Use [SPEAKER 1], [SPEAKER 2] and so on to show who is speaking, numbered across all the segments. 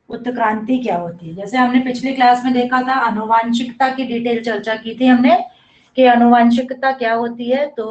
[SPEAKER 1] उत्क्रांति क्या होती है। जैसे हमने पिछली क्लास में देखा था, आनुवांशिकता की डिटेल चर्चा की थी हमने कि आनुवांशिकता क्या होती है। तो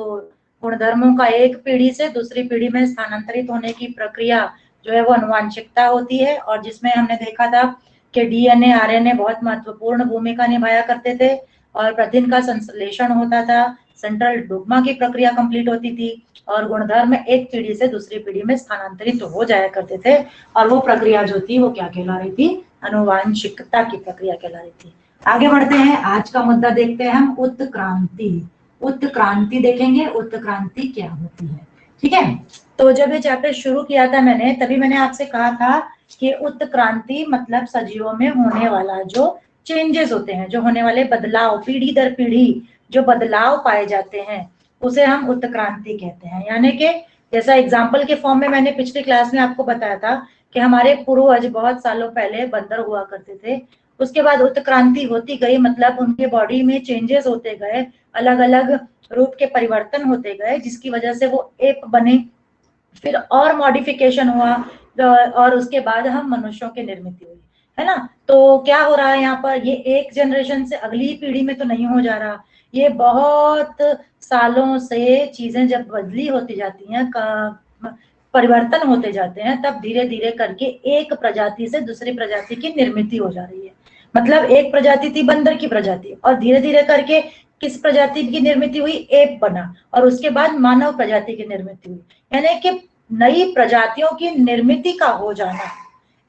[SPEAKER 1] गुणधर्मों का एक पीढ़ी से दूसरी पीढ़ी में स्थानांतरित होने की प्रक्रिया जो है वो आनुवांशिकता होती है, और जिसमें हमने देखा था कि डीएनए आरएनए बहुत महत्वपूर्ण भूमिका निभाया करते थे, और प्रतिन का संश्लेषण होता था, सेंट्रल डोग्मा की प्रक्रिया कंप्लीट होती थी, और गुणधर्म एक पीढ़ी से दूसरी पीढ़ी में स्थानांतरित हो जाया करते थे, और वो प्रक्रिया जो थी वो क्या कहला रही थी, आनुवांशिकता की प्रक्रिया कहला रही थी। आगे बढ़ते हैं, आज का मुद्दा देखते हैं हम, उत्क्रांति। उत्क्रांति देखेंगे, उत्क्रांति क्या होती है। ठीक है, तो जब ये चैप्टर शुरू किया था मैंने, तभी मैंने आपसे कहा था कि उत्क्रांति मतलब सजीवों में होने वाला जो चेंजेस होते हैं, जो होने वाले बदलाव, पीढ़ी दर पीढ़ी जो बदलाव पाए जाते हैं, उसे हम उत्क्रांति कहते हैं। यानी कि जैसा एग्जाम्पल के फॉर्म में मैंने पिछली क्लास में आपको बताया था कि हमारे पूर्वज बहुत सालों पहले बंदर हुआ करते थे, उसके बाद उत्क्रांति होती गई, मतलब उनके बॉडी में चेंजेस होते गए, अलग अलग रूप के परिवर्तन होते गए, जिसकी वजह से वो एप बने, फिर और मॉडिफिकेशन हुआ, और उसके बाद हम मनुष्यों की निर्मित हुई, है ना। तो क्या हो रहा है यहाँ पर, ये एक जनरेशन से अगली पीढ़ी में तो नहीं हो जा रहा, ये बहुत सालों से चीजें जब बदली होती जाती हैं, परिवर्तन होते जाते हैं, तब धीरे धीरे करके एक प्रजाति से दूसरी प्रजाति की निर्मित हो जा रही है। मतलब एक प्रजाति थी बंदर की प्रजाति, और धीरे धीरे करके किस प्रजाति की निर्मित हुई, एप बना, और उसके बाद मानव प्रजाति की निर्मित हुई। यानी कि नई प्रजातियों की निर्मित का हो जाना,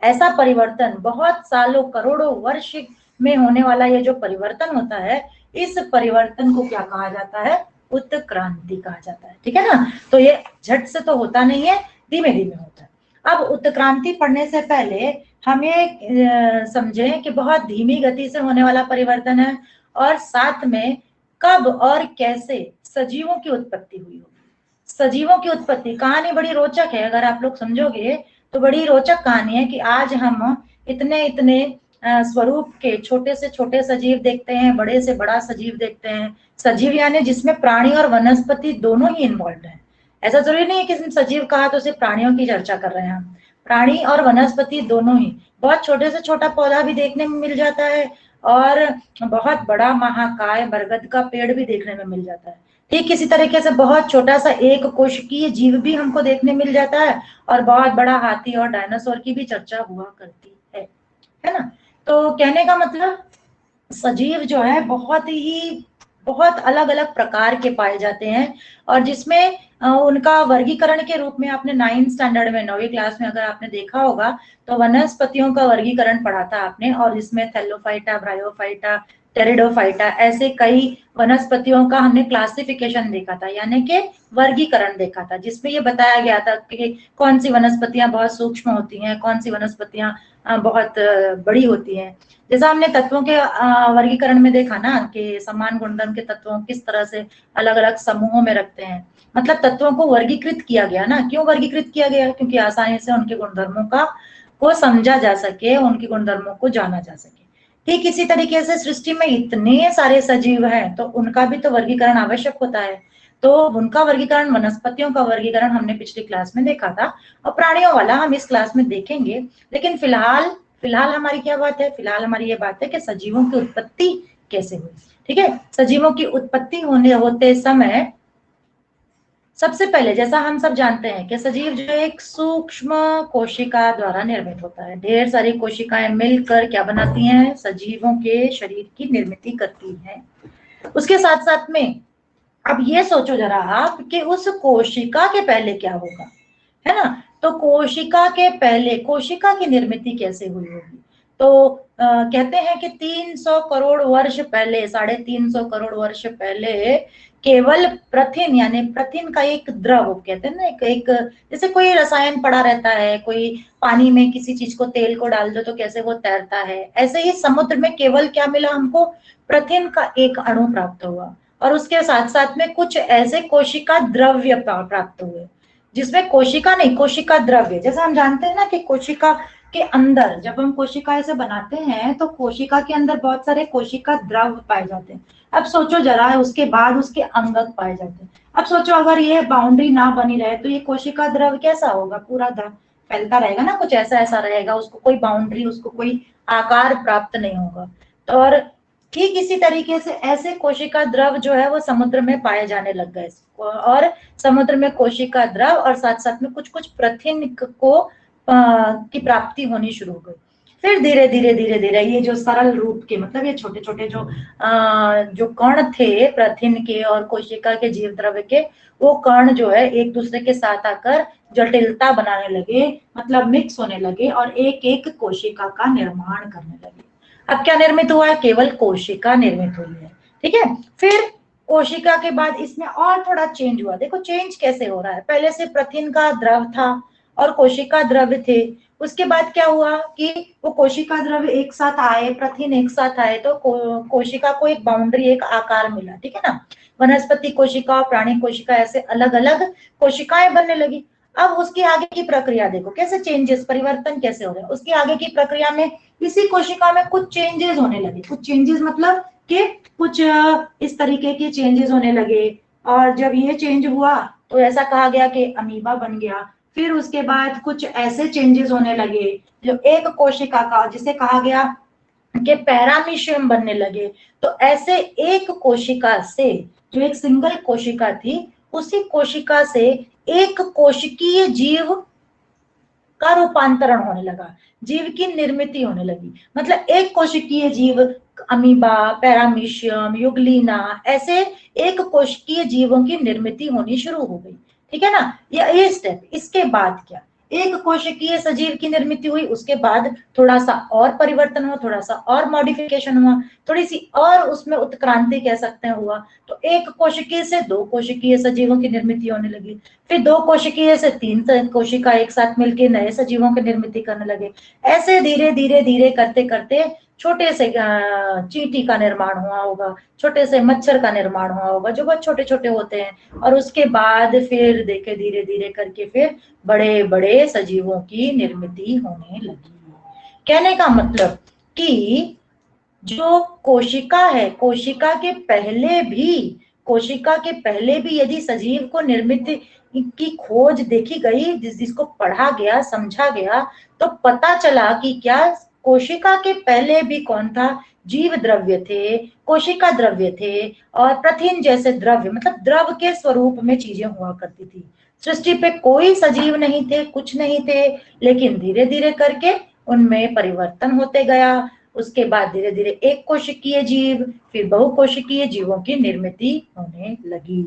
[SPEAKER 1] ऐसा परिवर्तन बहुत सालों करोड़ों वर्ष में होने वाला ये जो परिवर्तन होता है, इस परिवर्तन को क्या कहा जाता है, उत्क्रांति कहा जाता है। ठीक है ना, तो ये झट से तो होता नहीं है, धीमे धीमे होता है। अब उत्क्रांति पढ़ने से पहले हम ये समझें कि बहुत धीमी गति से होने वाला परिवर्तन है, और साथ में कब और कैसे सजीवों की उत्पत्ति हुई होगी। सजीवों की उत्पत्ति कहानी बड़ी रोचक है, अगर आप लोग समझोगे तो बड़ी रोचक कहानी है कि आज हम इतने इतने स्वरूप के छोटे से छोटे सजीव देखते हैं, बड़े से बड़ा सजीव देखते हैं। सजीव यानी जिसमें प्राणी और वनस्पति दोनों ही इन्वॉल्व है। ऐसा जरूरी नहीं है कि सजीव कहा तो सिर्फ प्राणियों की चर्चा कर रहे हैं हम, प्राणी और वनस्पति दोनों ही। बहुत छोटे से छोटा पौधा भी देखने में मिल जाता है, और बहुत बड़ा महाकाय बरगद का पेड़ भी देखने में मिल जाता है। ठीक इसी तरीके से बहुत छोटा सा एक कोशिकीय जीव भी हमको देखने मिल जाता है, और बहुत बड़ा हाथी और डायनासोर की भी चर्चा हुआ करती है ना। तो कहने का मतलब सजीव जो है बहुत अलग अलग प्रकार के पाए जाते हैं, और जिसमें उनका वर्गीकरण के रूप में आपने 9th स्टैंडर्ड में 9वीं क्लास में अगर आपने देखा होगा तो वनस्पतियों का वर्गीकरण पढ़ा था आपने, और इसमें थैलोफाइटा, ब्रायोफाइटा, टेरिडोफाइटा, ऐसे कई वनस्पतियों का हमने क्लासिफिकेशन देखा था, यानी कि वर्गीकरण देखा था, जिसमें ये बताया गया था कि कौन सी वनस्पतियां बहुत सूक्ष्म होती हैं, कौन सी वनस्पतियां बहुत बड़ी होती हैं। जैसा हमने तत्वों के वर्गीकरण में देखा ना कि समान गुणधर्म के तत्वों किस तरह से अलग अलग समूहों में रखते हैं, मतलब तत्वों को वर्गीकृत किया गया ना। क्यों वर्गीकृत किया गया, क्योंकि आसानी से उनके गुणधर्मों को समझा जा सके, उनके गुणधर्मों को जाना जा सके। ठीक इसी तरीके से सृष्टि में इतने सारे सजीव हैं, तो उनका भी तो वर्गीकरण आवश्यक होता है। तो उनका वर्गीकरण, वनस्पतियों का वर्गीकरण हमने पिछली क्लास में देखा था, और प्राणियों वाला हम इस क्लास में देखेंगे। लेकिन फिलहाल हमारी क्या बात है, फिलहाल हमारी ये बात है कि सजीवों की उत्पत्ति कैसे हुई। ठीक है, सजीवों की उत्पत्ति होते समय सबसे पहले, जैसा हम सब जानते हैं कि सजीव जो एक सूक्ष्म कोशिका द्वारा निर्मित होता है। ढेर सारी कोशिकाएं मिलकर क्या बनाती हैं, सजीवों के शरीर की निर्मित करती हैं। उसके साथ साथ में अब ये सोचो जरा आप कि उस कोशिका के पहले क्या होगा, है ना। तो कोशिका के पहले कोशिका की निर्मित कैसे हुई होगी, तो कहते हैं कि 300 करोड़ वर्ष पहले, 350 करोड़ वर्ष पहले केवल प्रथिन, यानी प्रथिन का एक द्रव, कहते हैं ना एक जैसे कोई रसायन पड़ा रहता है, कोई पानी में किसी चीज को, तेल को डाल दो तो कैसे वो तैरता है, ऐसे ही समुद्र में केवल क्या मिला हमको, प्रथिन का एक अणु प्राप्त हुआ, और उसके साथ साथ में कुछ ऐसे कोशिका द्रव्य प्राप्त हुए, जिसमें कोशिका नहीं, कोशिका द्रव्य। जैसे हम जानते हैं ना कि कोशिका के अंदर जब हम कोशिका ऐसे बनाते हैं तो कोशिका के अंदर बहुत सारे कोशिका द्रव पाए जाते हैं। अब सोचो जरा, उसके बाद उसके अंगक पाए जाते हैं। अब सोचो अगर ये बाउंड्री ना बनी रहे तो ये कोशिका द्रव कैसा होगा, पूरा फैलता रहेगा ना, कुछ ऐसा ऐसा रहेगा, उसको कोई बाउंड्री, उसको कोई आकार प्राप्त नहीं होगा। तो और ठीक इसी तरीके से ऐसे कोशिका द्रव जो है वो समुद्र में पाए जाने लग गए, और समुद्र में कोशिका द्रव और साथ साथ में कुछ कुछ प्रथिन को की प्राप्ति होनी शुरू हो गई। फिर धीरे धीरे धीरे धीरे ये जो सरल रूप के, मतलब ये छोटे छोटे जो कण थे प्रथिन के और कोशिका के जीव द्रव्य के, वो कण जो है एक दूसरे के साथ आकर जटिलता बनाने लगे, मतलब मिक्स होने लगे और एक एक कोशिका का निर्माण करने लगे। अब क्या निर्मित हुआ है? केवल कोशिका निर्मित हुई है। ठीक है, फिर कोशिका के बाद इसमें और थोड़ा चेंज हुआ। देखो चेंज कैसे हो रहा है, पहले से प्रथिन का द्रव था और कोशिका द्रव्य थे, उसके बाद क्या हुआ कि वो कोशिका द्रव्य एक साथ आए, प्रथिन एक साथ आए, तो कोशिका को एक बाउंड्री, एक आकार मिला। ठीक है ना, वनस्पति कोशिका और प्राणी कोशिका ऐसे अलग अलग कोशिकाएं बनने लगी। अब उसकी आगे की प्रक्रिया देखो कैसे चेंजेस, परिवर्तन कैसे हो रहे हैं। उसकी आगे की प्रक्रिया में इसी कोशिका में कुछ चेंजेस होने लगे, कुछ चेंजेस मतलब कि कुछ इस तरीके के चेंजेस होने लगे। और जब ये चेंज हुआ तो ऐसा कहा गया कि अमीबा बन गया। फिर उसके बाद कुछ ऐसे चेंजेस होने लगे जो एक कोशिका का, जिसे कहा गया कि पैरामीशियम बनने लगे। तो ऐसे एक कोशिका से, जो एक सिंगल कोशिका थी, उसी कोशिका से एक कोशिकीय जीव का रूपांतरण होने लगा, जीव की निर्मित होने लगी। मतलब एक कोशिकीय जीव, अमीबा, पैरामीशियम, युगलीना, ऐसे एक कोशिकीय जीवों की निर्मित होनी शुरू हो गई। ठीक है ना, ये स्टेप। इसके बाद क्या, एक कोशिकीय सजीव की निर्मित हुई, उसके बाद थोड़ा सा और परिवर्तन हुआ, थोड़ा सा और मॉडिफिकेशन हुआ, थोड़ी सी और उसमें उत्क्रांति कह सकते हैं हुआ। तो एक कोशिकीय से दो कोशिकीय सजीवों की निर्मित होने लगी, फिर दो कोशिकीय से तीन कोशिका एक साथ मिलकर नए सजीवों की निर्मित करने लगे। ऐसे धीरे धीरे धीरे करते करते छोटे से चींटी का निर्माण हुआ होगा, छोटे से मच्छर का निर्माण हुआ होगा, जो बहुत छोटे छोटे होते हैं। और उसके बाद फिर देखे धीरे धीरे करके फिर बड़े बड़े सजीवों की निर्मित होने लगी। कहने का मतलब कि जो कोशिका है, कोशिका के पहले भी यदि सजीव को निर्मित की खोज देखी गई, जिसको पढ़ा गया, समझा गया, तो पता चला कि क्या कोशिका के पहले भी कौन था, जीव द्रव्य थे, कोशिका द्रव्य थे और प्रथिन जैसे द्रव्य, मतलब द्रव के स्वरूप में चीजें हुआ करती थी। सृष्टि पे कोई सजीव नहीं थे, कुछ नहीं थे, लेकिन धीरे धीरे करके उनमें परिवर्तन होते गया। उसके बाद धीरे धीरे एक कोशिकीय जीव, फिर बहुकोशिकीय जीवों की निर्मित होने लगी।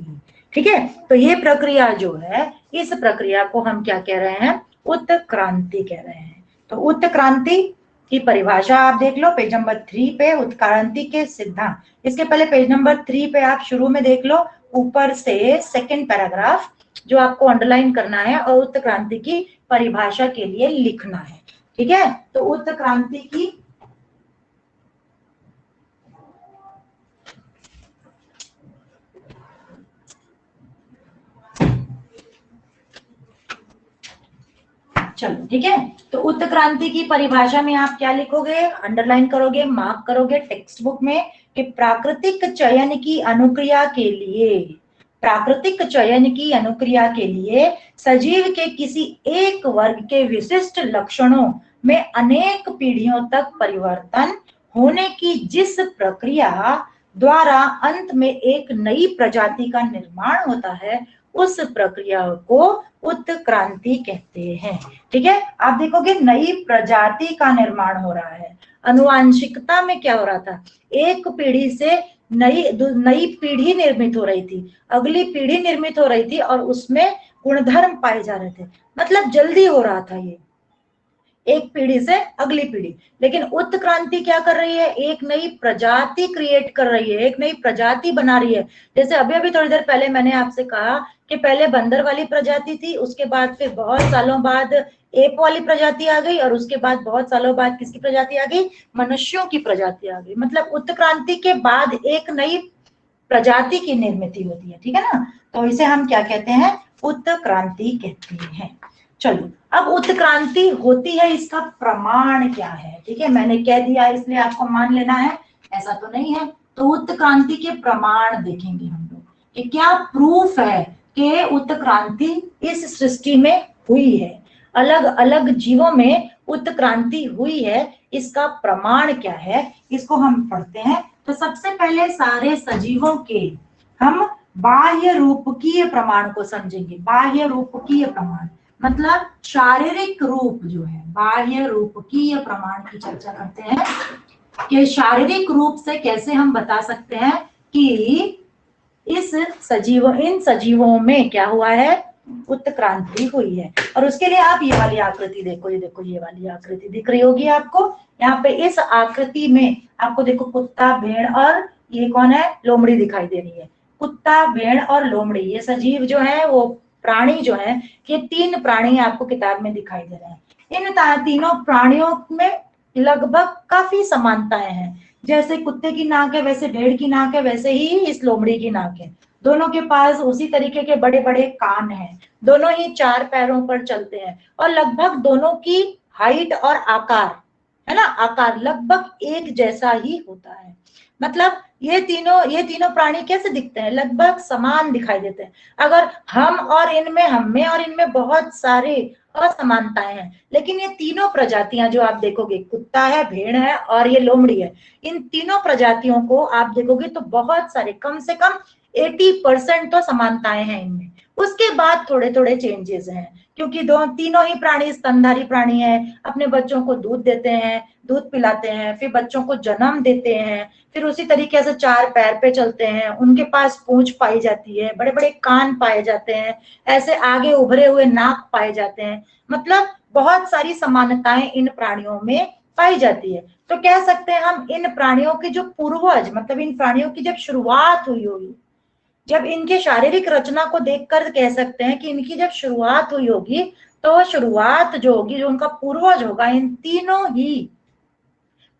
[SPEAKER 1] ठीक है, तो ये प्रक्रिया जो है, इस प्रक्रिया को हम क्या कह रहे हैं, उत्क्रांति कह रहे हैं। तो उत्क्रांति की परिभाषा आप देख लो पेज नंबर 3 पे, उत्क्रांति के सिद्धांत। इसके पहले पेज नंबर 3 पे आप शुरू में देख लो, ऊपर से सेकंड पैराग्राफ जो आपको अंडरलाइन करना है और उत्क्रांति की परिभाषा के लिए लिखना है। ठीक है, तो उत्क्रांति की चलो ठीक है, तो उत्क्रांति की परिभाषा में आप क्या लिखोगे, अंडरलाइन करोगे, मार्क करोगे टेक्स्ट बुक में कि प्राकृतिक चयन की अनुक्रिया के लिए, प्राकृतिक चयन की अनुक्रिया के लिए सजीव के किसी एक वर्ग के विशिष्ट लक्षणों में अनेक पीढ़ियों तक परिवर्तन होने की जिस प्रक्रिया द्वारा अंत में एक नई प्रजाति का निर्माण होता है, उस प्रक्रिया को उत्क्रांति कहते हैं। ठीक है, आप देखोगे नई प्रजाति का निर्माण हो रहा है। अनुवांशिकता में क्या हो रहा था, एक पीढ़ी से नई पीढ़ी निर्मित हो रही थी, अगली पीढ़ी निर्मित हो रही थी और उसमें गुणधर्म पाए जा रहे थे, मतलब जल्दी हो रहा था ये, एक पीढ़ी से अगली पीढ़ी। लेकिन उत्क्रांति क्या कर रही है, एक नई प्रजाति क्रिएट कर रही है, एक नई प्रजाति बना रही है। जैसे अभी अभी थोड़ी देर पहले मैंने आपसे कहा कि पहले बंदर वाली प्रजाति थी, उसके बाद फिर बहुत सालों बाद एप वाली प्रजाति आ गई और उसके बाद बहुत सालों बाद किसकी प्रजाति आ गई, मनुष्यों की प्रजाति आ गई। मतलब उत्क्रांति के बाद एक नई प्रजाति की निर्मित होती है। ठीक है ना, तो इसे हम क्या कहते हैं, उत्क्रांति कहते हैं। चलो, अब उत्क्रांति होती है, इसका प्रमाण क्या है। ठीक है, मैंने कह दिया इसलिए आपको मान लेना है, ऐसा तो नहीं है। तो उत्क्रांति के प्रमाण देखेंगे हम लोग कि क्या प्रूफ है कि उत्क्रांति इस सृष्टि में हुई है। अलग अलग जीवों में उत्क्रांति हुई है, इसका प्रमाण क्या है, इसको हम पढ़ते हैं। तो सबसे पहले सारे सजीवों के हम बाह्य रूपकीय प्रमाण को समझेंगे। बाह्य रूपकीय प्रमाण मतलब शारीरिक रूप जो है, बाह्य रूपकीय प्रमाण की चर्चा करते हैं कि शारीरिक रूप से कैसे हम बता सकते हैं कि इन सजीवों में क्या हुआ है, उत्क्रांति हुई है। और उसके लिए आप ये वाली आकृति देखो, ये देखो ये वाली आकृति दिख रही होगी आपको। यहाँ पे इस आकृति में आपको देखो कुत्ता, भेड़ और ये कौन है, लोमड़ी दिखाई दे रही है। कुत्ता, भेड़ और लोमड़ी ये सजीव जो है, वो प्राणी जो है, ये तीन प्राणी आपको किताब में दिखाई दे रहे हैं। इन तीनों प्राणियों में लगभग काफी समानताएं हैं। जैसे कुत्ते की नाक है वैसे भेड़ की नाक है, वैसे ही इस लोमड़ी की नाक है। दोनों के पास उसी तरीके के बड़े बड़े कान हैं, दोनों ही चार पैरों पर चलते हैं और लगभग दोनों की हाइट और आकार है ना, आकार लगभग एक जैसा ही होता है। मतलब ये तीनों प्राणी कैसे दिखते हैं, लगभग समान दिखाई देते हैं। अगर हम और इनमें बहुत सारे असमानताएं हैं, लेकिन ये तीनों प्रजातियां जो आप देखोगे, कुत्ता है, भेड़ है और ये लोमड़ी है, इन तीनों प्रजातियों को आप देखोगे तो बहुत सारे, कम से कम 80% तो समानताएं हैं इनमें। उसके बाद थोड़े थोड़े चेंजेस हैं, क्योंकि तीनों ही प्राणी स्तनधारी प्राणी है, अपने बच्चों को दूध देते हैं, दूध पिलाते हैं, फिर बच्चों को जन्म देते हैं, फिर उसी तरीके से चार पैर पे चलते हैं, उनके पास पूंछ पाई जाती है, बड़े बड़े कान पाए जाते हैं, ऐसे आगे उभरे हुए नाक पाए जाते हैं। मतलब बहुत सारी समानताएं इन प्राणियों में पाई जाती है। तो कह सकते हैं हम इन प्राणियों के जो पूर्वज, मतलब इन प्राणियों की जब शुरुआत हुई होगी, जब इनके शारीरिक रचना को देखकर कह सकते हैं कि इनकी जब शुरुआत हुई होगी, तो शुरुआत जो होगी, जो उनका पूर्वज होगा, इन तीनों ही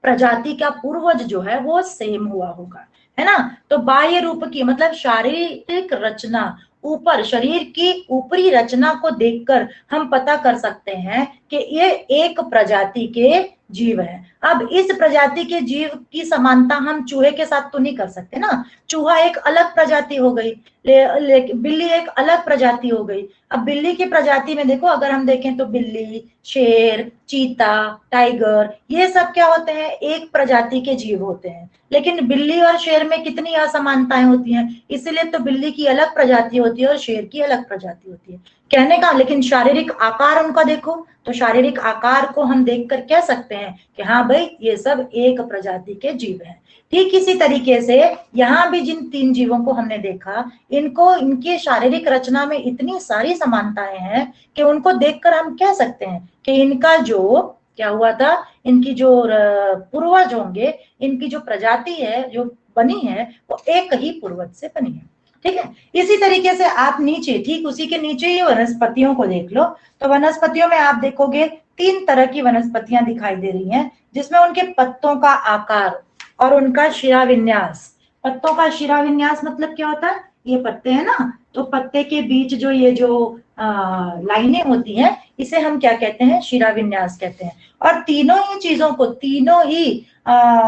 [SPEAKER 1] प्रजाति का पूर्वज जो है वो सेम हुआ होगा, है ना। तो बाह्य रूप की मतलब शारीरिक रचना, ऊपर शरीर की ऊपरी रचना को देखकर हम पता कर सकते हैं कि ये एक प्रजाति के जीव है। अब इस प्रजाति के जीव की समानता हम चूहे के साथ तो नहीं कर सकते ना, चूहा एक अलग प्रजाति हो गई, बिल्ली एक अलग प्रजाति हो गई। अब बिल्ली की प्रजाति में देखो, अगर हम देखें तो बिल्ली, शेर, चीता, टाइगर, ये सब क्या होते हैं, एक प्रजाति के जीव होते हैं। लेकिन बिल्ली और शेर में कितनी असमानताएं होती हैं, इसीलिए तो बिल्ली की अलग प्रजाति होती है और शेर की अलग प्रजाति होती है, कहने का। लेकिन शारीरिक आकार उनका देखो, तो शारीरिक आकार को हम देखकर कह सकते हैं कि हाँ भाई, ये सब एक प्रजाति के जीव हैं। ठीक इसी तरीके से यहाँ भी जिन तीन जीवों को हमने देखा, इनको इनके शारीरिक रचना में इतनी सारी समानताएं हैं कि उनको देखकर हम कह सकते हैं कि इनका जो क्या हुआ था, इनकी जो पूर्वज होंगे, इनकी जो प्रजाति है जो बनी है, वो एक ही पूर्वज से बनी है। ठीक है। इसी तरीके से आप नीचे, ठीक उसी के नीचे ही वनस्पतियों को देख लो, तो वनस्पतियों में आप देखोगे तीन तरह की वनस्पतियां दिखाई दे रही हैं, जिसमें उनके पत्तों का आकार और उनका शिरा विन्यास। पत्तों का शिरा विन्यास मतलब क्या होता है, ये पत्ते हैं ना, तो पत्ते के बीच जो ये जो लाइनें होती हैं, इसे हम क्या कहते हैं, शिरा विन्यास कहते हैं। और तीनों ही चीजों को, तीनों ही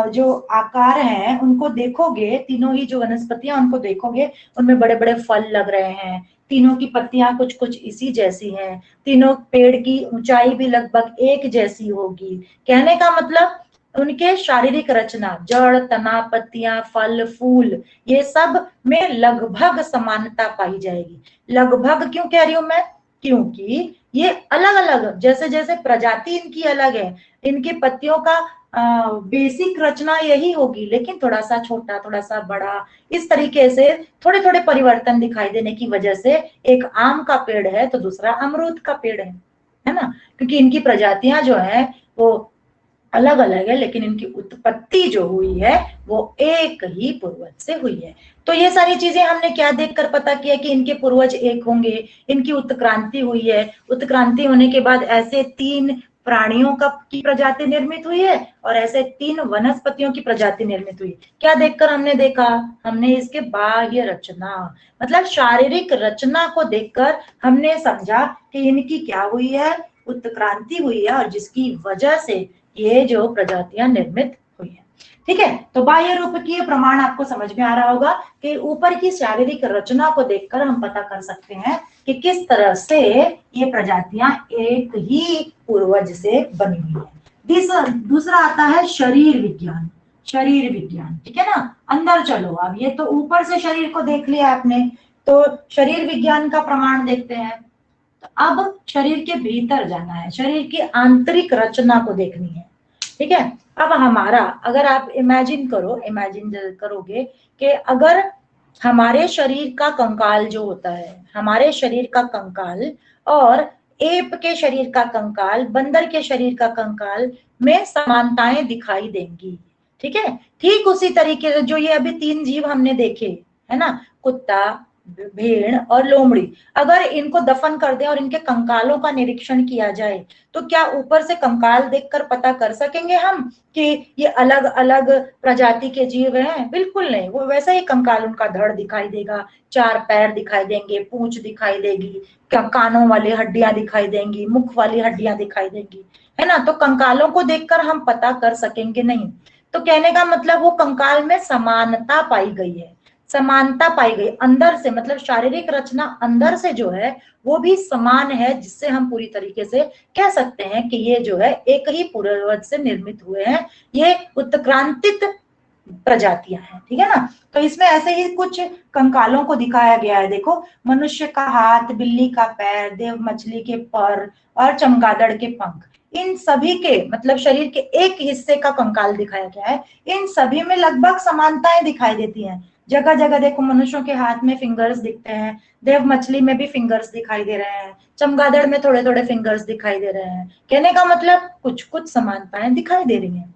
[SPEAKER 1] जो आकार हैं उनको देखोगे, तीनों ही जो वनस्पतियां उनको देखोगे, उनमें बड़े बड़े फल लग रहे हैं, तीनों की पत्तियां कुछ कुछ इसी जैसी हैं, तीनों पेड़ की ऊंचाई भी लगभग एक जैसी होगी। कहने का मतलब उनके शारीरिक रचना, जड़, तना, पत्तियां, फल, फूल, ये सब में लगभग समानता पाई जाएगी। लगभग क्यों कह रही हूं मैं, क्योंकि ये अलग अलग, जैसे जैसे प्रजाति इनकी अलग है, इनकी पत्तियों का बेसिक रचना यही होगी, लेकिन थोड़ा सा छोटा, थोड़ा सा बड़ा, इस तरीके से थोड़े थोड़े परिवर्तन दिखाई देने की वजह से एक आम का पेड़ है तो दूसरा अमरूद का पेड़ है ना, क्योंकि इनकी प्रजातियां जो है वो अलग अलग है, लेकिन इनकी उत्पत्ति जो हुई है वो एक ही पूर्वज से हुई है। तो ये सारी चीजें हमने क्या देखकर पता किया कि इनके पूर्वज एक होंगे, इनकी उत्क्रांति हुई है, उत्क्रांति होने के बाद ऐसे तीन प्राणियों की प्रजाति निर्मित हुई है और ऐसे तीन वनस्पतियों की प्रजाति निर्मित हुई। क्या देखकर हमने देखा, हमने इसके बाह्य रचना मतलब शारीरिक रचना को देखकर हमने समझा कि इनकी क्या हुई है, उत्क्रांति हुई है, और जिसकी वजह से ये जो प्रजातियां निर्मित हुई है। ठीक है, तो बाह्य रूप की प्रमाण आपको समझ में आ रहा होगा कि ऊपर की शारीरिक रचना को देखकर हम पता कर सकते हैं कि किस तरह से ये प्रजातियां एक ही पूर्वज से बनी हुई है। दूसरा आता है शरीर विज्ञान। शरीर विज्ञान, ठीक है ना। अंदर चलो, अब ये तो ऊपर से शरीर को देख लिया आपने, तो शरीर विज्ञान का प्रमाण देखते हैं। तो अब शरीर के भीतर जाना है, शरीर की आंतरिक रचना को देखनी है, ठीक है। अब हमारा, अगर आप इमेजिन करोगे कि अगर हमारे शरीर का कंकाल जो होता है, हमारे शरीर का कंकाल और एप के शरीर का कंकाल, बंदर के शरीर का कंकाल में समानताएं दिखाई देंगी, ठीक है। ठीक उसी तरीके से जो ये अभी 3 जीव हमने देखे है ना, कुत्ता, भेड़ और लोमड़ी, अगर इनको दफन कर दे और इनके कंकालों का निरीक्षण किया जाए तो क्या ऊपर से कंकाल देखकर पता कर सकेंगे हम कि ये अलग अलग प्रजाति के जीव हैं? बिल्कुल नहीं। वो वैसा ही कंकाल, उनका धड़ दिखाई देगा, 4 पैर दिखाई देंगे, पूंछ दिखाई देगी, कानों वाली हड्डियां दिखाई देंगी, मुख वाली हड्डियां दिखाई देंगी, है ना। तो कंकालों को देखकर हम पता कर सकेंगे नहीं। तो कहने का मतलब वो कंकाल में समानता पाई गई है, समानता पाई गई अंदर से, मतलब शारीरिक रचना अंदर से जो है वो भी समान है, जिससे हम पूरी तरीके से कह सकते हैं कि ये जो है एक ही पूर्वज से निर्मित हुए हैं, ये उत्क्रांतित प्रजातियां हैं, ठीक है ना। तो इसमें ऐसे ही कुछ कंकालों को दिखाया गया है। देखो, मनुष्य का हाथ, बिल्ली का पैर, देव मछली के पर और चमगादड़ के पंख, इन सभी के मतलब शरीर के एक हिस्से का कंकाल दिखाया गया है। इन सभी में लगभग समानताएं दिखाई देती हैं। जगह जगह देखो, मनुष्यों के हाथ में फिंगर्स दिखते हैं, देव मछली में भी फिंगर्स दिखाई दे रहे हैं, चमगादड़ में थोड़े थोड़े फिंगर्स दिखाई दे रहे हैं। कहने का मतलब कुछ कुछ समानताएं दिखाई दे रही हैं।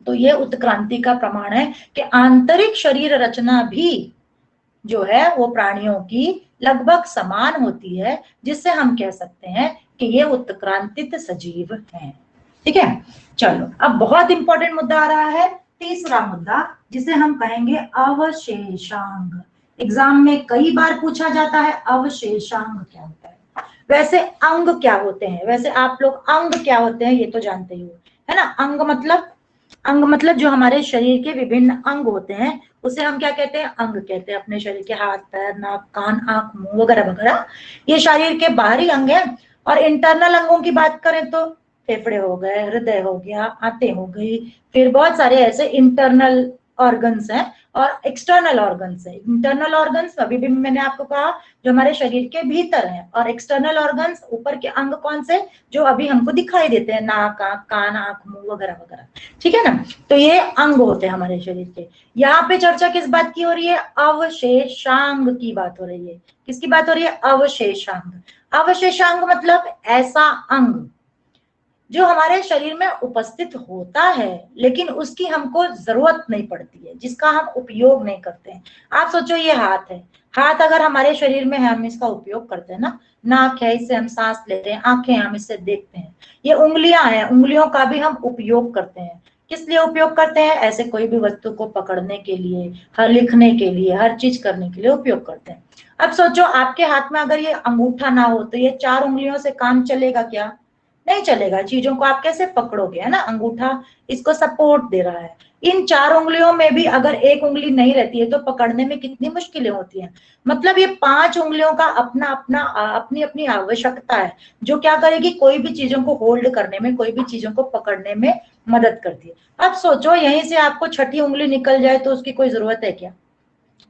[SPEAKER 1] तो ये उत्क्रांति का प्रमाण है कि आंतरिक शरीर रचना भी जो है वो प्राणियों की लगभग समान होती है, जिससे हम कह सकते हैं कि ये उत्क्रांतित सजीव हैं, ठीक है। चलो, अब बहुत इंपॉर्टेंट मुद्दा आ रहा है, तीसरा मुद्दा, जिसे हम कहेंगे अवशेषांग। एग्जाम में कई बार पूछा जाता है अवशेषांग क्या होता है। वैसे अंग क्या होते हैं, वैसे आप लोग अंग क्या होते हैं ये तो जानते ही हो, है ना। अंग मतलब जो हमारे शरीर के विभिन्न अंग होते हैं उसे हम क्या कहते हैं, अंग कहते हैं। अपने शरीर के हाथ, पैर, नाक, कान, आंख, मुंह वगैरह वगैरह, ये शरीर के बाहरी अंग हैं। और इंटरनल अंगों की बात करें तो फेफड़े हो गए, हृदय हो गया, आंतें हो गई, फिर बहुत सारे ऐसे इंटरनल ऑर्गन्स हैं और एक्सटर्नल ऑर्गन्स है। इंटरनल ऑर्गन्स अभी भी मैंने आपको कहा जो हमारे शरीर के भीतर हैं, और एक्सटर्नल ऑर्गन्स ऊपर के अंग कौन से, जो अभी हमको दिखाई देते हैं, नाक, कान, आंख, मुंह वगैरह वगैरह, ठीक है ना। तो ये अंग होते हैं हमारे शरीर के। यहाँ पे चर्चा किस बात की हो रही है, अवशेषांग की बात हो रही है। किसकी बात हो रही है, अवशेषांग। अवशेषांग मतलब ऐसा अंग जो हमारे शरीर में उपस्थित होता है लेकिन उसकी हमको जरूरत नहीं पड़ती है, जिसका हम उपयोग नहीं करते हैं। आप सोचो, ये हाथ है, हाथ अगर हमारे शरीर में है, हम इसका उपयोग करते हैं ना। नाक है, इससे हम सांस लेते हैं, आंखें हम इससे देखते हैं। ये उंगलियां हैं, उंगलियों का भी हम उपयोग करते हैं। किस लिए उपयोग करते हैं, ऐसे कोई भी वस्तु को पकड़ने के लिए, हर लिखने के लिए, हर चीज करने के लिए उपयोग करते हैं। अब सोचो, आपके हाथ में अगर ये अंगूठा ना हो तो ये 4 उंगलियों से काम चलेगा क्या, नहीं चलेगा। चीजों को आप कैसे पकड़ोगे, है ना। अंगूठा इसको सपोर्ट दे रहा है। इन 4 उंगलियों में भी अगर एक उंगली नहीं रहती है तो पकड़ने में कितनी मुश्किलें होती हैं। मतलब ये 5 उंगलियों का अपना अपना अपनी अपनी आवश्यकता है, जो क्या करेगी, कोई भी चीजों को होल्ड करने में, कोई भी चीजों को पकड़ने में मदद करती है। अब सोचो, यहीं से आपको छठी उंगली निकल जाए तो उसकी कोई जरूरत है क्या,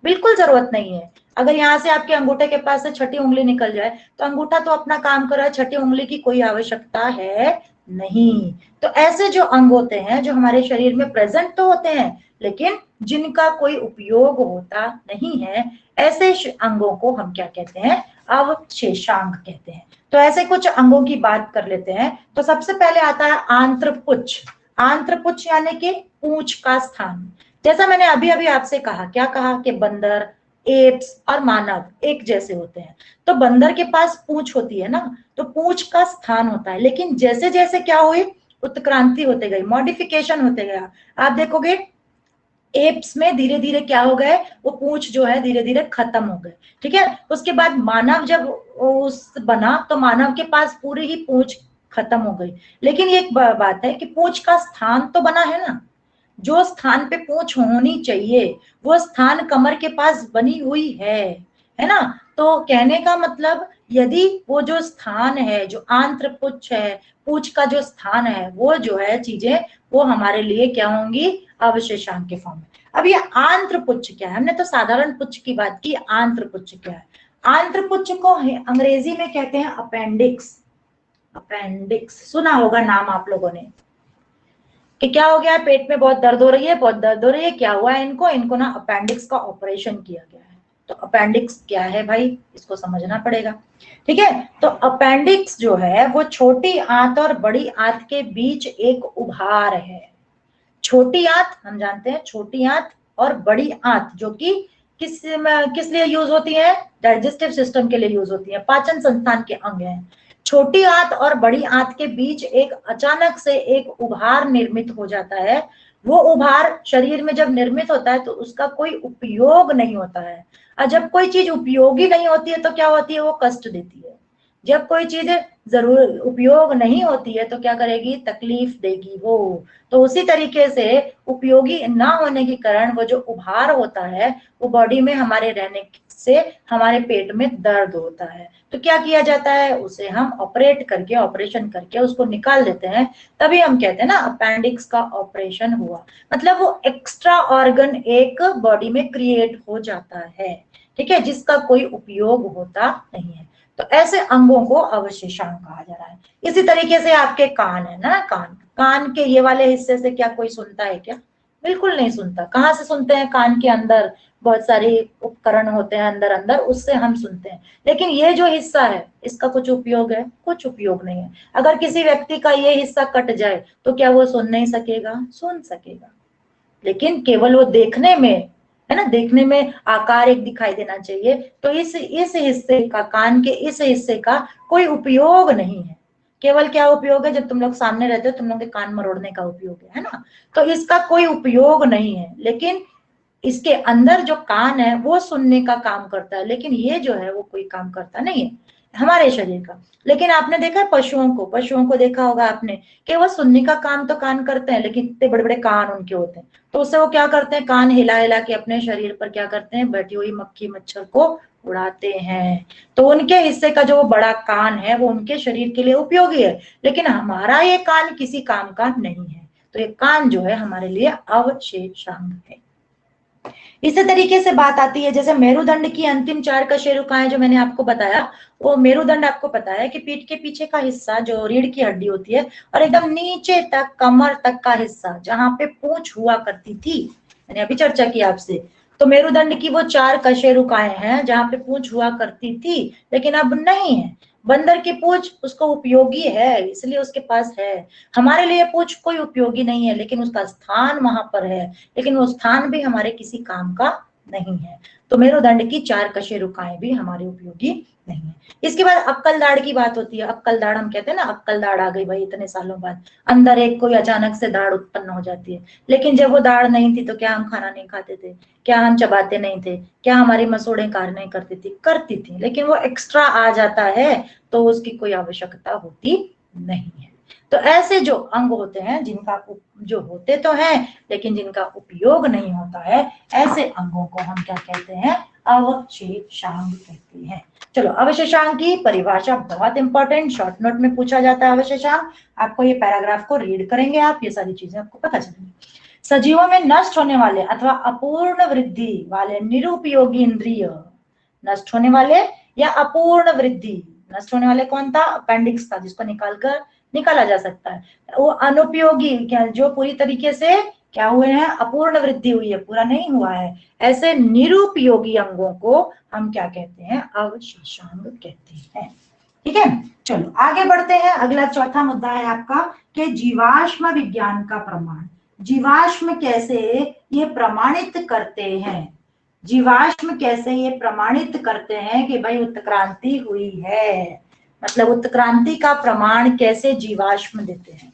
[SPEAKER 1] बिल्कुल जरूरत नहीं है। अगर यहाँ से आपके अंगूठे के पास से छठी उंगली निकल जाए तो अंगूठा तो अपना काम कर रहा है, छठी उंगली की कोई आवश्यकता है नहीं। तो ऐसे जो अंग होते हैं जो हमारे शरीर में प्रेजेंट तो होते हैं लेकिन जिनका कोई उपयोग होता नहीं है, ऐसे अंगों को हम क्या कहते हैं, अवशेषांग कहते हैं। तो ऐसे कुछ अंगों की बात कर लेते हैं। तो सबसे पहले आता है आंत्रपुच्छ। आंत्रपुच्छ यानी कि पूंछ का स्थान। जैसा मैंने अभी अभी आपसे कहा, क्या कहा कि बंदर, एप्स और मानव एक जैसे होते हैं। तो बंदर के पास पूंछ होती है ना, तो पूंछ का स्थान होता है। लेकिन जैसे जैसे क्या हुई, उत्क्रांति होते गई, मॉडिफिकेशन होते गया। आप देखोगे एप्स में धीरे धीरे क्या हो गए, वो पूंछ जो है धीरे धीरे खत्म हो गए, ठीक है। उसके बाद मानव जब उस बना तो मानव के पास पूरी ही पूंछ खत्म हो गई। लेकिन ये एक बात है कि पूंछ का स्थान तो बना है ना, जो स्थान पे पूंछ होनी चाहिए वो स्थान कमर के पास बनी हुई है ना। तो कहने का मतलब यदि वो जो स्थान है, जो आंत्र पुच्छ है, पूंछ का जो स्थान है, वो जो है चीजें वो हमारे लिए क्या होंगी, अवशेषांक के फॉर्म में। अब ये आंत्र पुच्छ क्या है, हमने तो साधारण पुच्छ की बात की, आंत्र पुच्छ क्या है। आंत्र पुच्छ को अंग्रेजी में कहते हैं अपेंडिक्स। अपेंडिक्स सुना होगा नाम आप लोगों ने, कि क्या हो गया है, पेट में बहुत दर्द हो रही है, बहुत दर्द हो रही है, क्या हुआ है इनको, इनको ना अपेंडिक्स का ऑपरेशन किया गया है। तो अपेंडिक्स क्या है भाई, इसको समझना पड़ेगा। ठीक है, तो अपेंडिक्स जो है वो छोटी आंत और बड़ी आंत के बीच एक उभार है। छोटी आंत हम जानते हैं, छोटी आंत और बड़ी आंत जो कि किस लिए यूज होती है, डाइजेस्टिव सिस्टम के लिए यूज होती है, पाचन संस्थान के अंग हैं। छोटी आंत और बड़ी आंत के बीच एक अचानक से एक उभार निर्मित हो जाता है। वो उभार शरीर में जब निर्मित होता है तो उसका कोई उपयोग नहीं होता है। और जब कोई चीज उपयोगी नहीं होती है तो क्या होती है, वो कष्ट देती है। जब कोई चीज जरूर उपयोग नहीं होती है तो क्या करेगी, तकलीफ देगी वो। तो उसी तरीके से उपयोगी ना होने के कारण वो जो उभार होता है वो बॉडी में हमारे रहने से हमारे पेट में दर्द होता है। तो क्या किया जाता है, उसे हम ऑपरेट करके, ऑपरेशन करके उसको निकाल देते हैं। तभी हम कहते हैं ना अपेंडिक्स का ऑपरेशन हुआ, मतलब वो एक्स्ट्रा ऑर्गन एक बॉडी में क्रिएट हो जाता है। ठीक है, जिसका कोई उपयोग होता नहीं है। तो ऐसे अंगों को अवशेषांग कहा जा रहा है। इसी तरीके से आपके कान है ना, कान, कान के ये वाले हिस्से से क्या कोई सुनता है क्या, बिल्कुल नहीं सुनता। कहाँ से सुनते हैं, कान के अंदर बहुत सारे उपकरण होते हैं अंदर अंदर, उससे हम सुनते हैं। लेकिन ये जो हिस्सा है इसका कुछ उपयोग है, कुछ उपयोग नहीं है। अगर किसी व्यक्ति का ये हिस्सा कट जाए तो क्या वो सुन नहीं सकेगा, सुन सकेगा, लेकिन केवल वो देखने में, है ना, देखने में आकार एक दिखाई देना चाहिए। तो इस हिस्से का, कान के इस हिस्से का कोई उपयोग नहीं है। केवल क्या उपयोग है, जब तुम लोग सामने रहते हो तुम लोग के कान मरोड़ने का उपयोग है ना। तो इसका कोई उपयोग नहीं है, लेकिन इसके अंदर जो कान है वो सुनने का काम करता है, लेकिन ये जो है वो कोई काम करता नहीं है हमारे शरीर का। लेकिन आपने देखा है पशुओं को देखा होगा आपने कि वो सुनने का काम तो कान करते हैं, लेकिन इतने बड़े बड़े कान उनके होते हैं। तो उससे वो क्या करते हैं, कान हिला हिला के अपने शरीर पर क्या करते हैं, बैठी हुई मक्खी मच्छर को उड़ाते हैं। तो उनके हिस्से का जो बड़ा कान है वो उनके शरीर के लिए उपयोगी है, लेकिन हमारा ये कान किसी काम का नहीं है। तो ये कान जो है हमारे लिए अवशेषांग है। इसी तरीके से बात आती है, जैसे मेरुदंड की अंतिम 4 कशेरुकाएं जो मैंने आपको बताया, वो मेरुदंड आपको पता है कि पीठ के पीछे का हिस्सा जो रीढ़ की हड्डी होती है और एकदम नीचे तक कमर तक का हिस्सा जहां पे पूंछ हुआ करती थी, मैंने अभी चर्चा की आपसे। तो मेरुदंड की वो 4 कशेरुकाएं हैं जहां पे पूंछ हुआ करती थी, लेकिन अब नहीं है। बंदर की पूंछ उसको उपयोगी है इसलिए उसके पास है, हमारे लिए पूंछ कोई उपयोगी नहीं है, लेकिन उसका स्थान वहां पर है, लेकिन वो स्थान भी हमारे किसी काम का नहीं है। तो मेरुदंड की 4 कशेरुकाएं भी हमारे उपयोगी नहीं है। इसके बाद अक्कल दाढ़ की बात होती है। अक्कल दाढ़ हम कहते हैं ना, अक्कल दाढ़ आ गई भाई इतने सालों बाद, अंदर एक कोई अचानक से दाढ़ उत्पन्न हो जाती है। लेकिन जब वो दाढ़ नहीं थी तो क्या हम खाना नहीं खाते थे, क्या हम चबाते नहीं थे, क्या हमारी मसूड़ें कार्य नहीं करती थी, करती थी, लेकिन वो एक्स्ट्रा आ जाता है तो उसकी कोई आवश्यकता होती नहीं है। तो ऐसे जो अंग होते हैं जिनका जो होते तो हैं लेकिन जिनका उपयोग नहीं होता है, ऐसे अंगों को हम क्या कहते हैं, अवशेषांग कहते हैं। चलो, अवशेषांग की परिभाषा बहुत इंपॉर्टेंट, शॉर्ट नोट में पूछा जाता है अवशेषांग। आपको ये पैराग्राफ को रीड करेंगे आप, ये सारी चीजें आपको पता चलेंगी। सजीवों में नष्ट होने वाले अथवा अपूर्ण वृद्धि वाले निरुपयोगी इंद्रिय, नष्ट होने वाले या अपूर्ण वृद्धि, नष्ट होने वाले कौन था, अपेंडिक्स था जिसको निकाला जा सकता है। वो अनुपयोगी क्या, जो पूरी तरीके से क्या हुए हैं, अपूर्ण वृद्धि हुई है, पूरा नहीं हुआ है, ऐसे निरुपयोगी अंगों को हम क्या कहते हैं, अवशेषांग कहते हैं। ठीक है, चलो आगे बढ़ते हैं। अगला चौथा मुद्दा है आपका कि जीवाश्म विज्ञान का प्रमाण। जीवाश्म कैसे ये प्रमाणित करते हैं, जीवाश्म कैसे ये प्रमाणित करते हैं कि भाई उत्क्रांति हुई है, मतलब उत्क्रांति का प्रमाण कैसे जीवाश्म देते हैं।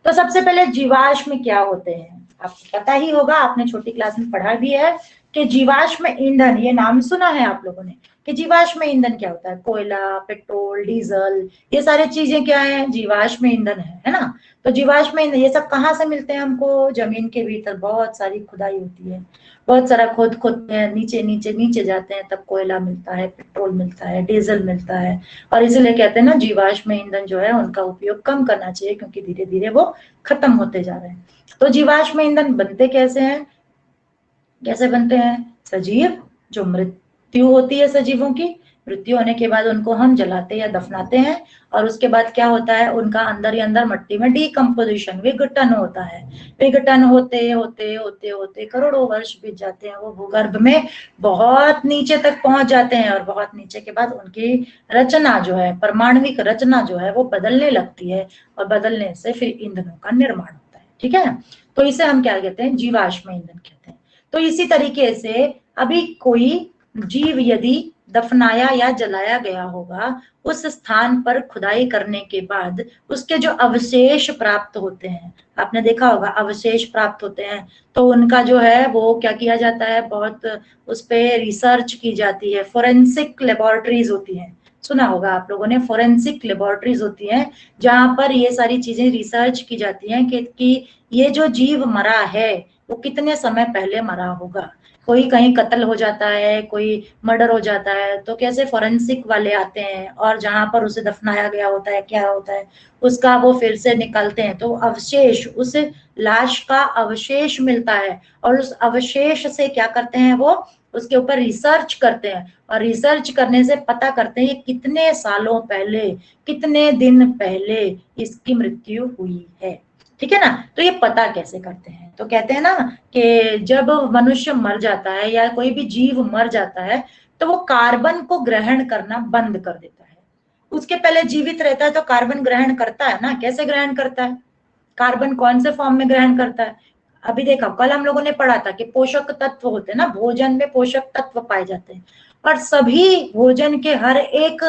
[SPEAKER 1] तो सबसे पहले जीवाश्म क्या होते हैं आपको पता ही होगा, आपने छोटी क्लास में पढ़ा भी है। कि जीवाश्म ईंधन, ये नाम सुना है आप लोगों ने कि जीवाश्म ईंधन क्या होता है? कोयला, पेट्रोल, डीजल, ये सारी चीजें क्या है? जीवाश्म ईंधन है ना। तो जीवाश्म ईंधन ये सब कहाँ से मिलते हैं हमको? जमीन के भीतर बहुत सारी खुदाई होती है, बहुत सारा खोदते हैं, नीचे नीचे नीचे जाते हैं, तब कोयला मिलता है, पेट्रोल मिलता है, डीजल मिलता है। और इसीलिए कहते हैं ना जीवाश्म ईंधन जो है उनका उपयोग कम करना चाहिए, क्योंकि धीरे धीरे वो खत्म होते जा रहे हैं। तो जीवाश्म ईंधन बनते कैसे हैं? कैसे बनते हैं? सजीव, जो मृत्यु होती है सजीवों की, मृत्यु होने के बाद उनको हम जलाते या दफनाते हैं, और उसके बाद क्या होता है? उनका अंदर ही अंदर मट्टी में डीकम्पोजिशन, विघटन होता है। विघटन होते होते होते होते करोड़ों वर्ष बीत जाते हैं, वो भूगर्भ में बहुत नीचे तक पहुंच जाते हैं, और बहुत नीचे के बाद उनकी रचना जो है, परमाणविक रचना जो है वो बदलने लगती है, और बदलने से फिर ईंधनों का निर्माण होता है। ठीक है, तो इसे हम क्या कहते हैं? जीवाश्म ईंधन कहते हैं। तो इसी तरीके से अभी कोई जीव यदि दफनाया या जलाया गया होगा, उस स्थान पर खुदाई करने के बाद उसके जो अवशेष प्राप्त होते हैं, आपने देखा होगा अवशेष प्राप्त होते हैं, तो उनका जो है वो क्या किया जाता है? बहुत उस पे रिसर्च की जाती है, फोरेंसिक लेबोरेटरीज होती हैं, सुना होगा आप लोगों ने, फोरेंसिक लेबोरेटरीज होती हैं, जहां पर ये सारी चीजें रिसर्च की जाती हैं कि ये जो जीव मरा है वो कितने समय पहले मरा होगा। कोई कहीं कत्ल हो जाता है, कोई मर्डर हो जाता है, तो कैसे फोरेंसिक वाले आते हैं, और जहां पर उसे दफनाया गया होता है, क्या होता है उसका, वो फिर से निकलते हैं, तो अवशेष, उस लाश का अवशेष मिलता है, और उस अवशेष से क्या करते हैं? वो उसके ऊपर रिसर्च करते हैं, और रिसर्च करने से पता करते हैं कितने सालों पहले, कितने दिन पहले इसकी मृत्यु हुई है। ठीक है ना। तो ये पता कैसे करते हैं? तो कहते हैं ना कि जब मनुष्य मर जाता है या कोई भी जीव मर जाता है, तो वो कार्बन को ग्रहण करना बंद कर देता है। उसके पहले जीवित रहता है तो कार्बन ग्रहण करता है ना। कैसे ग्रहण करता है? कार्बन कौन से फॉर्म में ग्रहण करता है? अभी देखा, कल हम लोगों ने पढ़ा था कि पोषक तत्व होते हैं ना, भोजन में पोषक तत्व पाए जाते हैं, और सभी भोजन के हर एक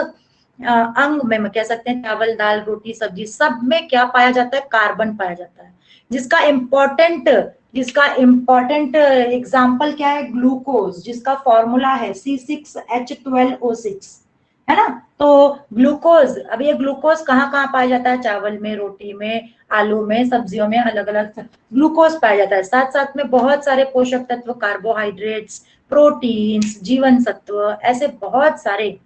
[SPEAKER 1] अंग में, कह सकते हैं चावल, दाल, रोटी, सब्जी, सब में क्या पाया जाता है? कार्बन पाया जाता है। जिसका इम्पोर्टेंट एग्जाम्पल क्या है? ग्लूकोज, जिसका फॉर्मूला है C6H12O6, है ना। तो ग्लूकोज, अब ये ग्लूकोज कहाँ कहाँ पाया जाता है? चावल में, रोटी में, आलू में, सब्जियों में, अलग अलग ग्लूकोज पाया जाता है। साथ साथ में बहुत सारे पोषक तत्व, कार्बोहाइड्रेट्स, प्रोटीन्स, जीवन सत्व, ऐसे बहुत सारे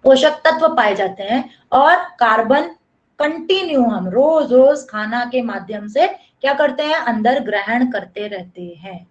[SPEAKER 1] पोषक तत्व पाए जाते हैं, और कार्बन कंटिन्यू हम रोज रोज खाना के माध्यम से क्या करते हैं? अंदर ग्रहण करते रहते हैं।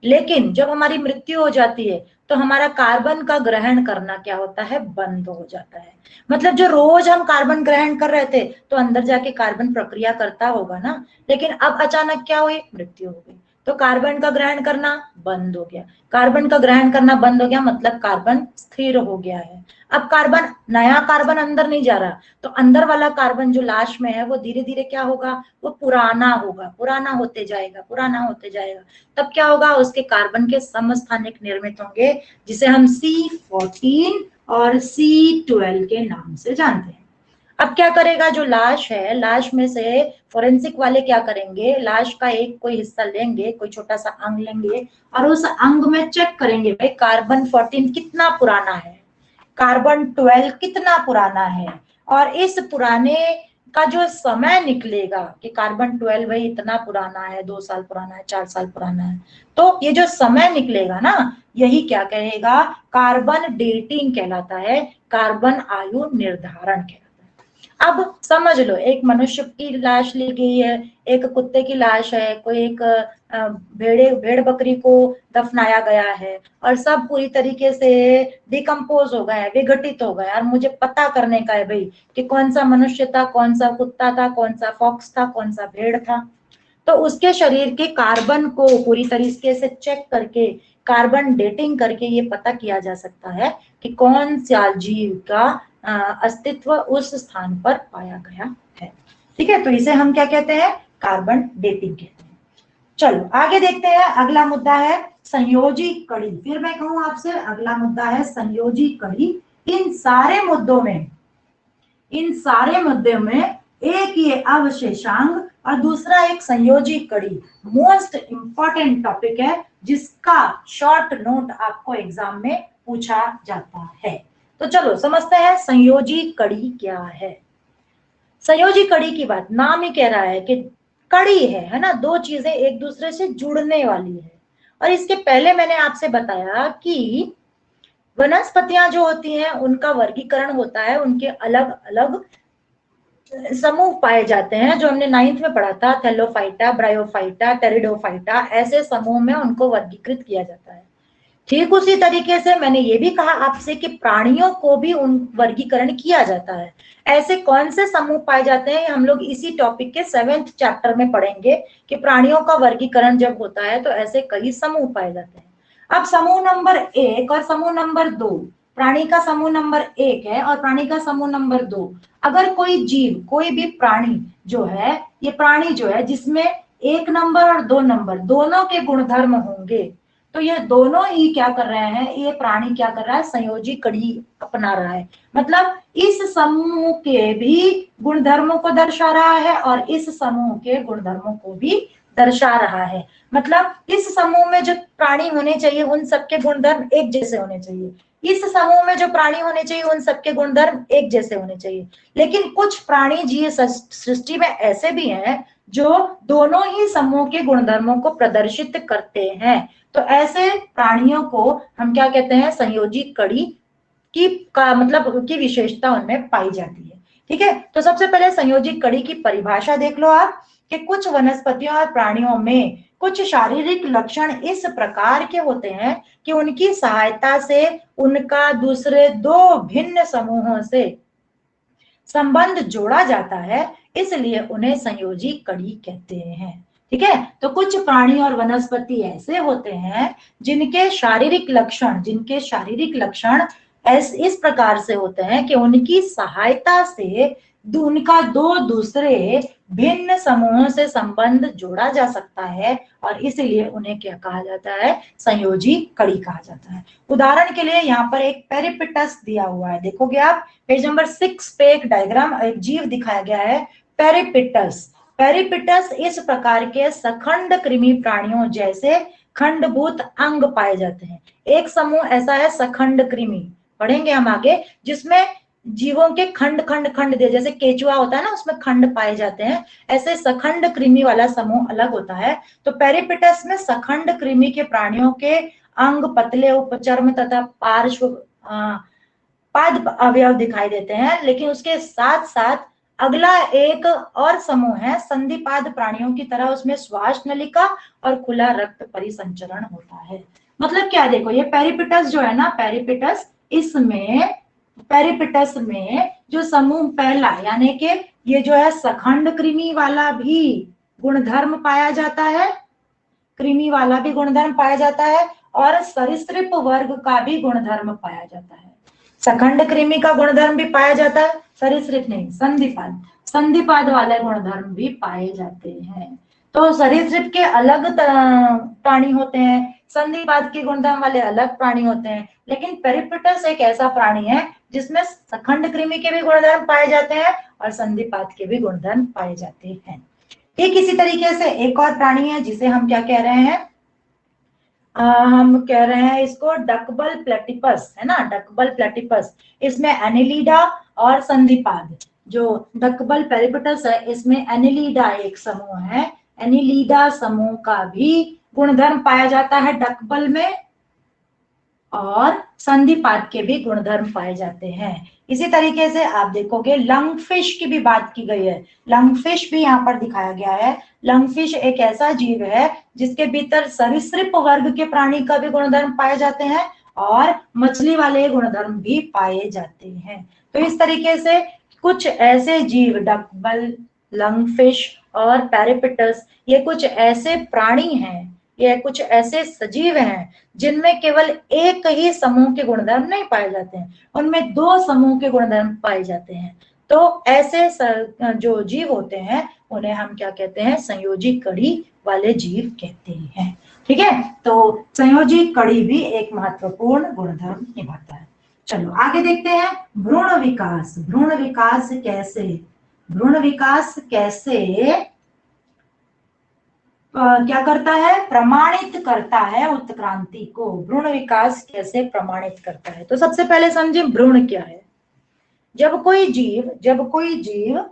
[SPEAKER 1] लेकिन जब हमारी मृत्यु हो जाती है, तो हमारा कार्बन का ग्रहण करना क्या होता है? बंद हो जाता है। मतलब जो रोज हम कार्बन ग्रहण कर रहे थे, तो अंदर जाके कार्बन प्रक्रिया करता होगा ना, लेकिन अब अचानक क्या हुई? मृत्यु हो गई, तो कार्बन का ग्रहण करना बंद हो गया। कार्बन का ग्रहण करना बंद हो गया मतलब कार्बन स्थिर हो गया है। अब कार्बन, नया कार्बन अंदर नहीं जा रहा, तो अंदर वाला कार्बन जो लाश में है वो धीरे धीरे क्या होगा? वो पुराना होगा, पुराना होते जाएगा, पुराना होते जाएगा। तब क्या होगा? उसके कार्बन के समस्थानिक निर्मित होंगे, जिसे हम C14 और C12 के नाम से जानते हैं। अब क्या करेगा जो लाश है, लाश में से फोरेंसिक वाले क्या करेंगे? लाश का एक कोई हिस्सा लेंगे, कोई छोटा सा अंग लेंगे, और उस अंग में चेक करेंगे भाई कार्बन 14 कितना पुराना है, कार्बन 12 कितना पुराना है, और इस पुराने का जो समय निकलेगा कि कार्बन 12 भाई इतना पुराना है, 2 साल पुराना है, 4 साल पुराना है, तो ये जो समय निकलेगा ना, यही क्या कहेगा? कार्बन डेटिंग कहलाता है, कार्बन आयु निर्धारण कहलाता है। अब समझ लो, एक मनुष्य की लाश ली गई है, एक कुत्ते की लाश है, कोई एक भेड़ बकरी को दफनाया गया है, और सब पूरी तरीके से डिकम्पोज हो गए, विघटित हो गए, और मुझे पता करने का है भाई कि कौन सा मनुष्य था, कौन सा कुत्ता था, कौन सा फॉक्स था, कौन सा भेड़ था। तो उसके शरीर के कार्बन को पूरी तरीके से चेक करके, कार्बन डेटिंग करके ये पता किया जा सकता है कि कौन सा जीव का अस्तित्व उस स्थान पर पाया गया है। ठीक है, तो इसे हम क्या कहते हैं? कार्बन डेटिंग कहते हैं। चलो आगे देखते हैं, अगला मुद्दा है संयोजी कड़ी। फिर मैं कहूं आपसे, अगला मुद्दा है संयोजी कड़ी। इन सारे मुद्दों में एक ये अवशेषांग और दूसरा एक संयोजी कड़ी, मोस्ट इंपॉर्टेंट टॉपिक है जिसका शॉर्ट नोट आपको एग्जाम में पूछा जाता है। तो चलो समझते हैं संयोजी कड़ी क्या है। संयोजी कड़ी की बात नाम ही कह रहा है कि कड़ी है ना, दो चीजें एक दूसरे से जुड़ने वाली है। और इसके पहले मैंने आपसे बताया कि वनस्पतियां जो होती हैं उनका वर्गीकरण होता है, उनके अलग अलग समूह पाए जाते हैं, जो हमने 9th में पढ़ा था, थैलोफाइटा, ब्रायोफाइटा, टेरिडोफाइटा, ऐसे समूह में उनको वर्गीकृत किया जाता है। ठीक उसी तरीके से मैंने ये भी कहा आपसे कि प्राणियों को भी उन वर्गीकरण किया जाता है। ऐसे कौन से समूह पाए जाते हैं हम लोग इसी टॉपिक के 7th चैप्टर में पढ़ेंगे कि प्राणियों का वर्गीकरण जब होता है तो ऐसे कई समूह पाए जाते हैं। अब समूह नंबर 1 और समूह नंबर 2, प्राणी का समूह नंबर 1 है और प्राणी का समूह नंबर 2। अगर कोई जीव, कोई भी प्राणी जो है, ये प्राणी जो है जिसमें 1 नंबर और 2 नंबर दोनों के गुणधर्म होंगे, तो ये दोनों ही क्या कर रहे हैं, ये प्राणी क्या कर रहा है, संयोजी कड़ी अपना रहा है। मतलब इस समूह के भी गुणधर्मों को दर्शा रहा है और इस समूह के गुणधर्मों को भी दर्शा रहा है। मतलब इस समूह में जो प्राणी होने चाहिए उन सबके गुणधर्म एक जैसे होने चाहिए, इस समूह में जो प्राणी होने चाहिए उन सबके गुणधर्म एक जैसे होने चाहिए। लेकिन कुछ प्राणी जीव सृष्टि में ऐसे भी हैं जो दोनों ही समूह के गुणधर्मों को प्रदर्शित करते हैं। तो ऐसे प्राणियों को हम क्या कहते हैं, संयोजी कड़ी की का मतलब की विशेषता उनमें पाई जाती है। ठीक है, तो सबसे पहले संयोजी कड़ी की परिभाषा देख लो आप कि कुछ वनस्पतियों और प्राणियों में कुछ शारीरिक लक्षण इस प्रकार के होते हैं कि उनकी सहायता से उनका दूसरे दो भिन्न समूहों से संबंध जोड़ा जाता है, इसलिए उन्हें संयोजी कड़ी कहते हैं। ठीक है, तो कुछ प्राणी और वनस्पति ऐसे होते हैं जिनके शारीरिक लक्षण इस प्रकार से होते हैं कि उनकी सहायता से उनका दो दूसरे भिन्न समूहों से संबंध जोड़ा जा सकता है और इसलिए उन्हें क्या कहा जाता है, संयोजी कड़ी कहा जाता है। उदाहरण के लिए यहाँ पर एक पेरिपिटस दिया हुआ है, देखोगे आप पेज नंबर 6 पे एक डायग्राम, एक जीव दिखाया गया है, पेरिपिटस। पेरिपिटस इस प्रकार के सखंड कृमि प्राणियों जैसे खंडभूत अंग पाए जाते हैं। एक समूह ऐसा है सखंड कृमि, पढ़ेंगे हम आगे, जिसमें जीवों के खंड खंड खंड दे, जैसे केचुआ होता है ना उसमें खंड पाए जाते हैं, ऐसे सखंड कृमि वाला समूह अलग होता है। तो पेरिपिटस में सखंड कृमि के प्राणियों के अंग पतले उपचर्म तथा पार्श्व पाद अवयव दिखाई देते हैं, लेकिन उसके साथ साथ अगला एक और समूह है संधिपाद प्राणियों की तरह, उसमें श्वास नलिका और खुला रक्त परिसंचरण होता है। मतलब क्या, देखो ये पेरिपिटस जो है ना, पेरिपिटस में जो समूह पहला यानी कि ये जो है सखंड कृमि वाला भी गुणधर्म पाया जाता है, कृमि वाला भी गुणधर्म पाया जाता है और सरीसृप वर्ग का भी गुणधर्म पाया जाता है। सखंड कृमि का गुणधर्म भी पाया जाता है, सरीसृप नहीं, संधिपाद वाले गुणधर्म भी पाए जाते हैं। तो सरीसृप के अलग प्राणी होते हैं, संधिपाद के गुणधर्म वाले अलग प्राणी होते हैं, लेकिन पेरिपिटस एक ऐसा प्राणी है जिसमें सखंड कृमि के भी गुणधर्म पाए जाते हैं और संधिपाद के भी गुणधर्म पाए जाते हैं। ठीक इसी तरीके से एक और प्राणी है जिसे हम क्या कह रहे हैं, हम कह रहे हैं इसको डकबल प्लेटिपस, है ना, डकबल प्लेटिपस। इसमें एनिलीडा और संधिपाद, जो डकबल पेरिपिटस है इसमें एनिलीडा एक समूह है, एनिलीडा समूह का भी गुणधर्म पाया जाता है डकबल में और संधिपाद के भी गुणधर्म पाए जाते हैं। इसी तरीके से आप देखोगे लंगफिश की भी बात की गई है, लंगफिश भी यहाँ पर दिखाया गया है। लंगफिश एक ऐसा जीव है जिसके भीतर सरीसृप वर्ग के प्राणी का भी गुणधर्म पाए जाते हैं और मछली वाले गुणधर्म भी पाए जाते हैं। तो इस तरीके से कुछ ऐसे जीव डकबल, लंगफिश और पेरिपिटस, ये कुछ ऐसे प्राणी हैं, ये कुछ ऐसे सजीव हैं जिनमें केवल एक ही समूह के गुणधर्म नहीं पाए जाते हैं, उनमें दो समूह के गुणधर्म पाए जाते हैं। तो ऐसे जो जीव होते हैं उन्हें हम क्या कहते हैं, संयोजी कड़ी वाले जीव कहते हैं। ठीक है, तो संयोजी कड़ी भी एक महत्वपूर्ण गुणधर्म निभाता है। चलो आगे देखते हैं भ्रूण विकास। भ्रूण विकास कैसे क्या करता है, प्रमाणित करता है उत्क्रांति को। भ्रूण विकास कैसे प्रमाणित करता है, तो सबसे पहले समझे भ्रूण क्या है। जब कोई जीव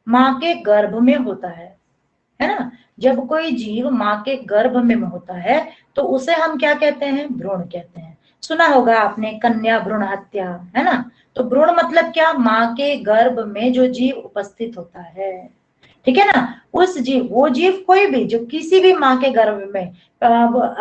[SPEAKER 1] माँ के गर्भ में होता है ना, जब कोई जीव माँ के गर्भ में होता है तो उसे हम क्या कहते हैं, भ्रूण कहते हैं। सुना होगा आपने कन्या भ्रूण हत्या, है ना। तो भ्रूण मतलब क्या, माँ के गर्भ में जो जीव उपस्थित होता है, ठीक है ना। उस जीव, वो जीव कोई भी जो किसी भी माँ के गर्भ में,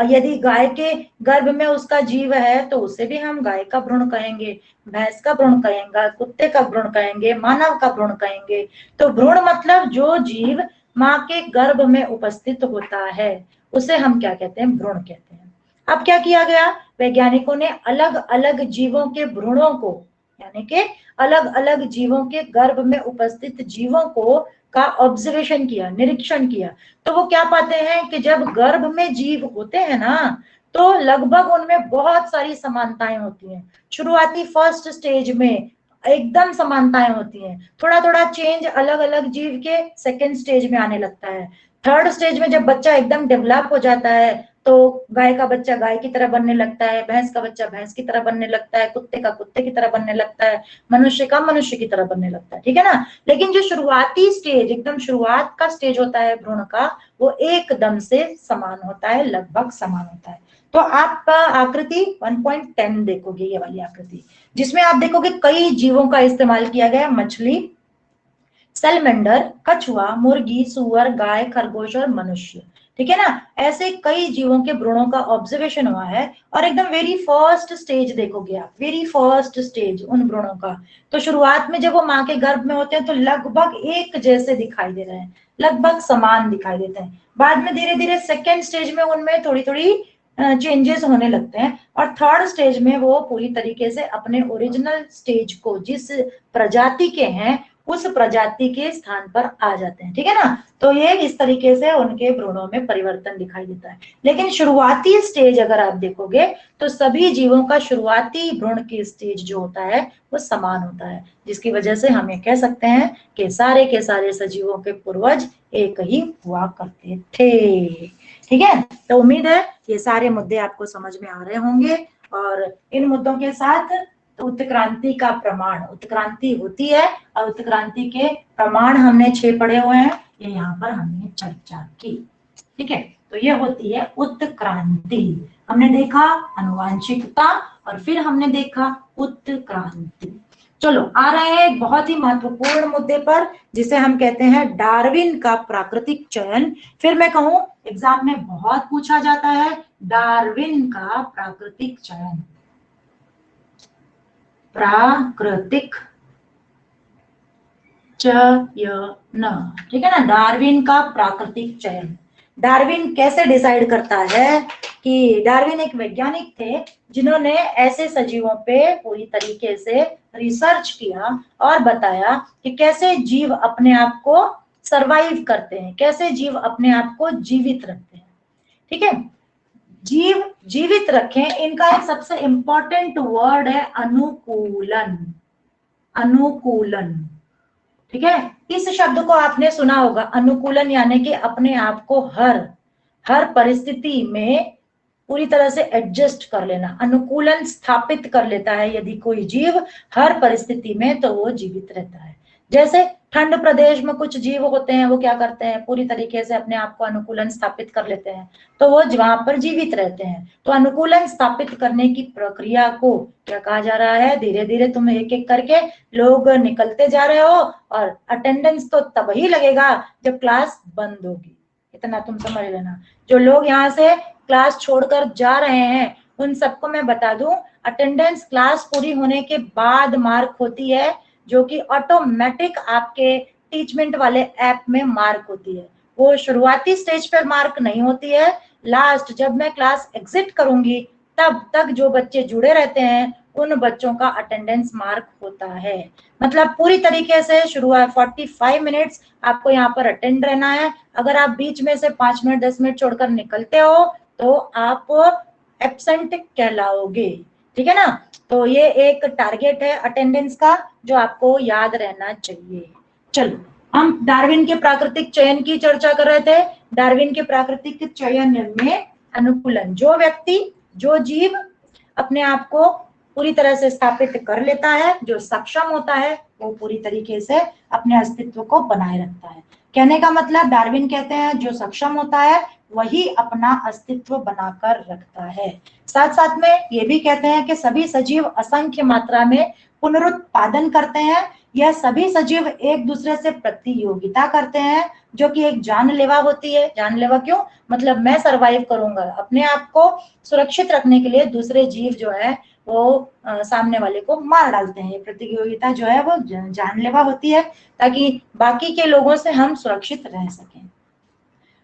[SPEAKER 1] यदि गाय के गर्भ में उसका जीव है तो उसे भी हम गाय का भ्रूण कहेंगे, भैंस का भ्रूण कहेंगे, कुत्ते का भ्रूण कहेंगे, मानव का भ्रूण कहेंगे। तो भ्रूण मतलब जो जीव माँ के गर्भ में उपस्थित होता है उसे हम क्या कहते हैं, भ्रूण कहते हैं। अब क्या किया गया, वैज्ञानिकों ने अलग अलग जीवों के भ्रूणों को, यानी कि अलग अलग जीवों के गर्भ में उपस्थित जीवों को का ऑब्जर्वेशन किया, निरीक्षण किया। तो वो क्या पाते हैं कि जब गर्भ में जीव होते हैं ना तो लगभग उनमें बहुत सारी समानताएं होती हैं। शुरुआती फर्स्ट स्टेज में एकदम समानताएं होती हैं, थोड़ा थोड़ा चेंज अलग अलग जीव के सेकेंड स्टेज में आने लगता है। थर्ड स्टेज में जब बच्चा एकदम डेवलप हो जाता है तो गाय का बच्चा गाय की तरह बनने लगता है, भैंस का बच्चा भैंस की तरह बनने लगता है, कुत्ते का कुत्ते की तरह बनने लगता है, मनुष्य का मनुष्य की तरह बनने लगता है, ठीक है ना। लेकिन जो शुरुआती स्टेज, एकदम शुरुआत का स्टेज होता है भ्रूण का, वो एकदम से समान होता है, लगभग समान होता है। तो आप आकृति 1.10 देखोगे, ये वाली आकृति, जिसमें आप देखोगे कई जीवों का इस्तेमाल किया गया, मछली, सैलमेंडर, कछुआ, मुर्गी, सुअर, गाय, खरगोश और मनुष्य, ठीक है ना। ऐसे कई जीवों के भ्रूणों का ऑब्जर्वेशन हुआ है। और एकदम वेरी फर्स्ट स्टेज देखोगे आप, वेरी फर्स्ट स्टेज उन भ्रूणों का, तो शुरुआत में जब वो माँ के गर्भ में होते हैं तो लगभग एक जैसे दिखाई दे रहे हैं, लगभग समान दिखाई देते हैं। बाद में धीरे धीरे सेकेंड स्टेज में उनमें थोड़ी थोड़ी चेंजेस होने लगते हैं, और थर्ड स्टेज में वो पूरी तरीके से अपने ओरिजिनल स्टेज को, जिस प्रजाति के हैं उस प्रजाति के स्थान पर आ जाते हैं, ठीक है ना। तो ये इस तरीके से उनके भ्रूणों में परिवर्तन दिखाई देता है। लेकिन शुरुआती स्टेज अगर आप देखोगे तो सभी जीवों का शुरुआती भ्रूण की स्टेज जो होता है वो समान होता है, जिसकी वजह से हम ये कह सकते हैं कि सारे के सारे सजीवों के पूर्वज एक ही हुआ करते थे, ठीक है। तो उम्मीद है ये सारे मुद्दे आपको समझ में आ रहे होंगे। और इन मुद्दों के साथ उत्क्रांति का प्रमाण, उत्क्रांति होती है और उत्क्रांति के प्रमाण हमने 6 पढ़े हुए हैं, ये यहाँ पर हमने चर्चा की, ठीक है। तो ये होती है उत्क्रांति। हमने देखा अनुवांशिकता और फिर हमने देखा उत्क्रांति। चलो आ रहे हैं एक बहुत ही महत्वपूर्ण मुद्दे पर, जिसे हम कहते हैं डार्विन का प्राकृतिक चयन। फिर मैं कहूं एग्जाम में बहुत पूछा जाता है डार्विन का प्राकृतिक चयन, प्राकृतिक चयन, ठीक है ना, डार्विन का प्राकृतिक चयन। डार्विन कैसे डिसाइड करता है, कि डार्विन एक वैज्ञानिक थे जिन्होंने ऐसे सजीवों पे पूरी तरीके से रिसर्च किया और बताया कि कैसे जीव अपने आप को सरवाइव करते हैं, कैसे जीव अपने आप को जीवित रखते हैं, ठीक है। जीव जीवित रखें, इनका एक सबसे इंपॉर्टेंट वर्ड है अनुकूलन, अनुकूलन, ठीक है। इस शब्द को आपने सुना होगा, अनुकूलन, यानी कि अपने आप को हर परिस्थिति में पूरी तरह से एडजस्ट कर लेना, अनुकूलन स्थापित कर लेता है यदि कोई जीव हर परिस्थिति में, तो वो जीवित रहता है। जैसे ठंड प्रदेश में कुछ जीव होते हैं, वो क्या करते हैं, पूरी तरीके से अपने आप को अनुकूलन स्थापित कर लेते हैं, तो वो वहां पर जीवित रहते हैं। तो अनुकूलन स्थापित करने की प्रक्रिया को क्या कहा जा रहा है, धीरे धीरे तुम एक एक करके लोग निकलते जा रहे हो, और अटेंडेंस तो तब ही लगेगा जब क्लास बंद होगी, इतना तुम समझ लेना। जो लोग यहाँ से क्लास छोड़कर जा रहे हैं उन सबको मैं बता दूं, अटेंडेंस क्लास पूरी होने के बाद मार्क होती है, जो कि ऑटोमेटिक आपके टीचमेंट वाले ऐप में मार्क होती है। वो शुरुआती स्टेज पर मार्क नहीं होती है, लास्ट जब मैं क्लास एग्जिट करूंगी तब तक जो बच्चे जुड़े रहते हैं उन बच्चों का अटेंडेंस मार्क होता है। मतलब पूरी तरीके से शुरुआत 45 मिनट्स आपको यहाँ पर अटेंड रहना है। अगर आप बीच में से 5 मिनट 10 मिनट छोड़कर निकलते हो तो आप एब्सेंट कहलाओगे, ठीक है ना। तो ये एक टारगेट है अटेंडेंस का जो आपको याद रहना चाहिए। चलो हम डार्विन के प्राकृतिक चयन की चर्चा कर रहे थे। डार्विन के प्राकृतिक चयन में अनुकूलन, जो व्यक्ति, जो जीव अपने आप को पूरी तरह से स्थापित कर लेता है, जो सक्षम होता है, वो पूरी तरीके से अपने अस्तित्व को बनाए रखता है। कहने का मतलब डार्विन कहते हैं जो सक्षम होता है वही अपना अस्तित्व बनाकर रखता है। साथ साथ में ये भी कहते हैं कि सभी सजीव असंख्य मात्रा में पुनरुत्पादन करते हैं। यह सभी सजीव एक दूसरे से प्रतियोगिता करते हैं, जो कि एक जानलेवा होती है। जानलेवा क्यों? मतलब मैं सरवाइव करूंगा, अपने आप को सुरक्षित रखने के लिए दूसरे जीव जो है वो सामने वाले को मार डालते हैं। प्रतियोगिता जो है वो जानलेवा होती है, ताकि बाकी के लोगों से हम सुरक्षित रह सकें।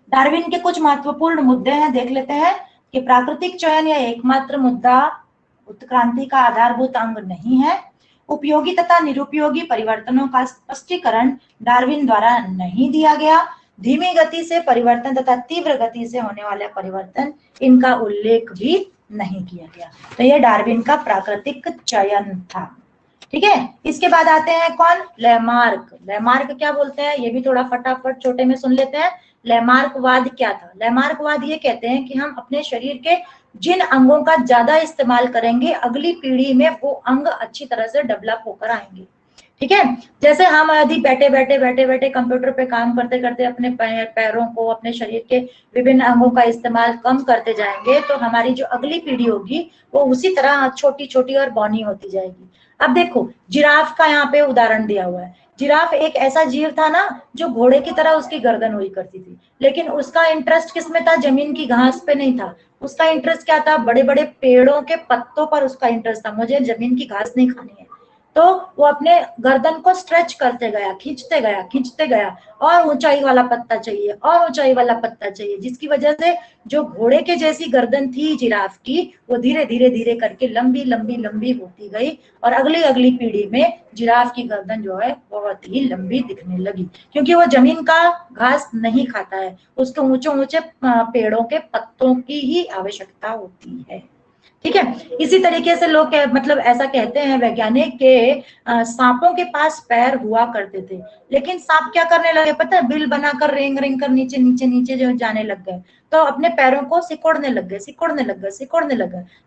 [SPEAKER 1] डार्विन के कुछ महत्वपूर्ण मुद्दे हैं, देख लेते हैं कि प्राकृतिक चयन यह एकमात्र मुद्दा उत्क्रांति का आधारभूत अंग नहीं है। उपयोगी तथा निरुपयोगी परिवर्तनों का स्पष्टीकरण डार्विन द्वारा नहीं दिया गया। धीमी गति से परिवर्तन तथा तीव्र गति से होने वाले परिवर्तन, इनका उल्लेख भी नहीं किया गया। तो यह डार्विन का प्राकृतिक चयन था। ठीक है, इसके बाद आते हैं कौन? लैमार्क। लैमार्क क्या बोलते हैं ये भी थोड़ा फटाफट छोटे में सुन लेते हैं। लैमार्कवाद क्या था? लैमार्कवाद ये कहते हैं कि हम अपने शरीर के जिन अंगों का ज्यादा इस्तेमाल करेंगे, अगली पीढ़ी में वो अंग अच्छी तरह से डेवलप होकर आएंगे। ठीक है, जैसे हम यदि बैठे बैठे कंप्यूटर पे काम करते करते अपने पैरों को, अपने शरीर के विभिन्न अंगों का इस्तेमाल कम करते जाएंगे, तो हमारी जो अगली पीढ़ी होगी वो उसी तरह छोटी छोटी और बौनी होती जाएगी। अब देखो, जिराफ का यहाँ पे उदाहरण दिया हुआ है। जिराफ एक ऐसा जीव था ना जो घोड़े की तरह उसकी गर्दन हुई करती थी, लेकिन उसका इंटरेस्ट किसमें था? जमीन की घास पे नहीं था। उसका इंटरेस्ट क्या था? बड़े बड़े पेड़ों के पत्तों पर उसका इंटरेस्ट था। मुझे जमीन की घास नहीं खानी है। तो वो अपने गर्दन को स्ट्रेच करते गया, खींचते गया, और ऊंचाई वाला पत्ता चाहिए, और ऊंचाई वाला पत्ता चाहिए, जिसकी वजह से जो घोड़े के जैसी गर्दन थी जिराफ की, वो धीरे धीरे धीरे करके लंबी लंबी लंबी होती गई, और अगली अगली पीढ़ी में जिराफ की गर्दन जो है बहुत ही लंबी दिखने लगी, क्योंकि वो जमीन का घास नहीं खाता है, उसको ऊंचे ऊंचे पेड़ों के पत्तों की ही आवश्यकता होती है। ठीक है, इसी तरीके से लोग मतलब ऐसा कहते हैं वैज्ञानिक के सांपों के पास पैर हुआ करते थे, लेकिन सांप क्या करने लगे पता है? बिल बनाकर रेंग रेंग कर नीचे नीचे नीचे जो जाने लग गए, तो अपने पैरों को सिकोड़ने लग गए।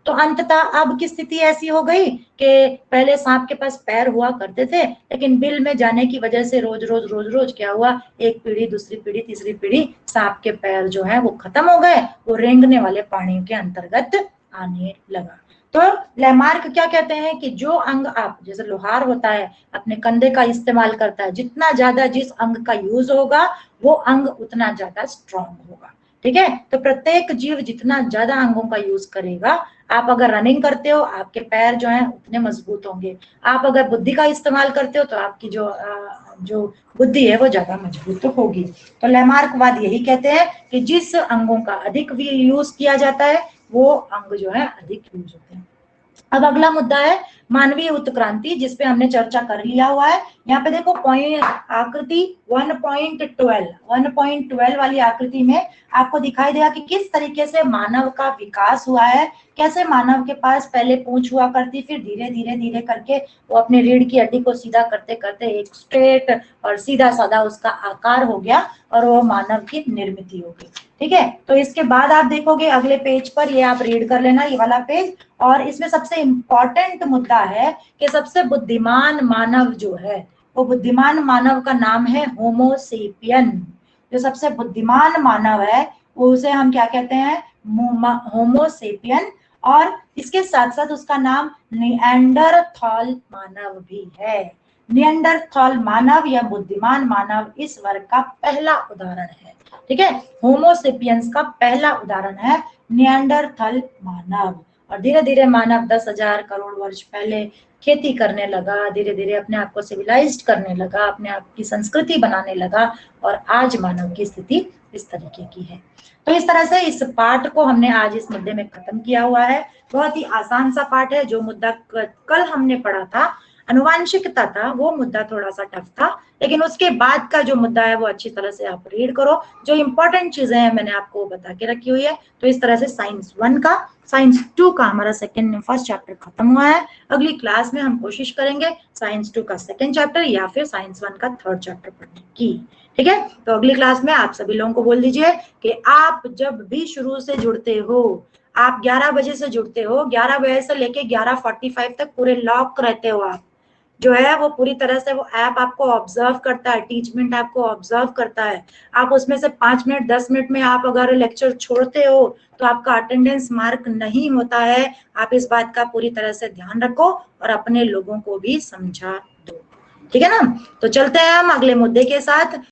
[SPEAKER 1] तो अंततः अब की स्थिति ऐसी हो गई कि पहले सांप के पास पैर हुआ करते थे, लेकिन बिल में जाने की वजह से रोज रोज क्या हुआ? एक पीढ़ी, दूसरी पीढ़ी, तीसरी पीढ़ी, सांप के पैर जो है वो खत्म हो गए, वो रेंगने वाले पानी के अंतर्गत आने लगा। तो लैमार्क क्या कहते हैं कि जो अंग आप, जैसे लोहार होता है अपने कंधे का इस्तेमाल करता है, जितना ज्यादा जिस अंग का यूज होगा वो अंग उतना ज्यादा स्ट्रांग होगा। ठीक है, तो प्रत्येक जीव जितना ज्यादा अंगों का यूज करेगा, आप अगर रनिंग करते हो आपके पैर जो है उतने मजबूत होंगे। आप अगर बुद्धि का इस्तेमाल करते हो तो आपकी जो बुद्धि है वो ज्यादा मजबूत होगी। तो लैमार्कवाद यही कहते हैं कि जिस अंगों का अधिक भी यूज किया जाता है वो अंग जो है अधिक यूज होते हैं। अब अगला मुद्दा है मानवीय उत्क्रांति, जिसपे हमने चर्चा कर लिया हुआ है। यहाँ पे देखो पॉइंट आकृति 1.12 वाली आकृति में आपको दिखाई देगा कि किस तरीके से मानव का विकास हुआ है, कैसे मानव के पास पहले पूंछ हुआ करती, फिर धीरे धीरे धीरे करके वो अपने रीढ़ की हड्डी को सीधा करते करते एक स्ट्रेट और सीधा साधा उसका आकार हो गया और वो मानव की निर्मित हो गई। ठीक है, तो इसके बाद आप देखोगे अगले पेज पर, ये आप रीड कर लेना ये वाला पेज, और इसमें सबसे इंपॉर्टेंट मुद्दा है कि सबसे बुद्धिमान मानव जो है, वो बुद्धिमान मानव का नाम है होमोसेपियन। जो सबसे बुद्धिमान मानव है वो उसे हम क्या कहते हैं? होमोसेपियन। और इसके साथ साथ उसका नाम निएंडरथॉल मानव भी है। निएंडरथॉल मानव या बुद्धिमान मानव इस वर्ग का पहला उदाहरण है। ठीक है, होमोसेपियंस का पहला उदाहरण है निएंडरथॉल मानव। और धीरे धीरे मानव 10,000 करोड़ वर्ष पहले खेती करने लगा, धीरे धीरे अपने आप को सिविलाइज्ड करने लगा, अपने आप की संस्कृति बनाने लगा, और आज मानव की स्थिति इस तरीके की है। तो इस तरह से इस पाठ को हमने आज इस मुद्दे में खत्म किया हुआ है। बहुत ही आसान सा पाठ है। जो मुद्दा कल हमने पढ़ा था अनुवांशिकता था, वो मुद्दा थोड़ा सा टफ था, लेकिन उसके बाद का जो मुद्दा है वो अच्छी तरह से आप रीड करो। जो इंपॉर्टेंट चीजें हैं मैंने आपको बता के रखी हुई है। तो इस तरह से साइंस 1 का, साइंस 2 का हमारा फर्स्ट चैप्टर खत्म हुआ है। अगली क्लास में हम कोशिश करेंगे साइंस 2 का सेकेंड चैप्टर या फिर साइंस 1 का थर्ड चैप्टर पढ़ने की। ठीक है। तो अगली क्लास में आप सभी लोगों को बोल दीजिए कि आप जब भी शुरू से जुड़ते हो, आप 11 बजे से जुड़ते हो, 11 बजे से लेके 11:45 तक पूरे लॉक रहते हो। आप जो है वो पूरी तरह से वो ऐप आपको ऑब्जर्व करता है, टीचमेंट आपको ऑब्जर्व करता है। आप उसमें से 5 मिनट 10 मिनट में आप अगर लेक्चर छोड़ते हो तो आपका अटेंडेंस मार्क नहीं होता है। आप इस बात का पूरी तरह से ध्यान रखो और अपने लोगों को भी समझा दो, ठीक है ना। तो चलते हैं हम अगले मुद्दे के साथ।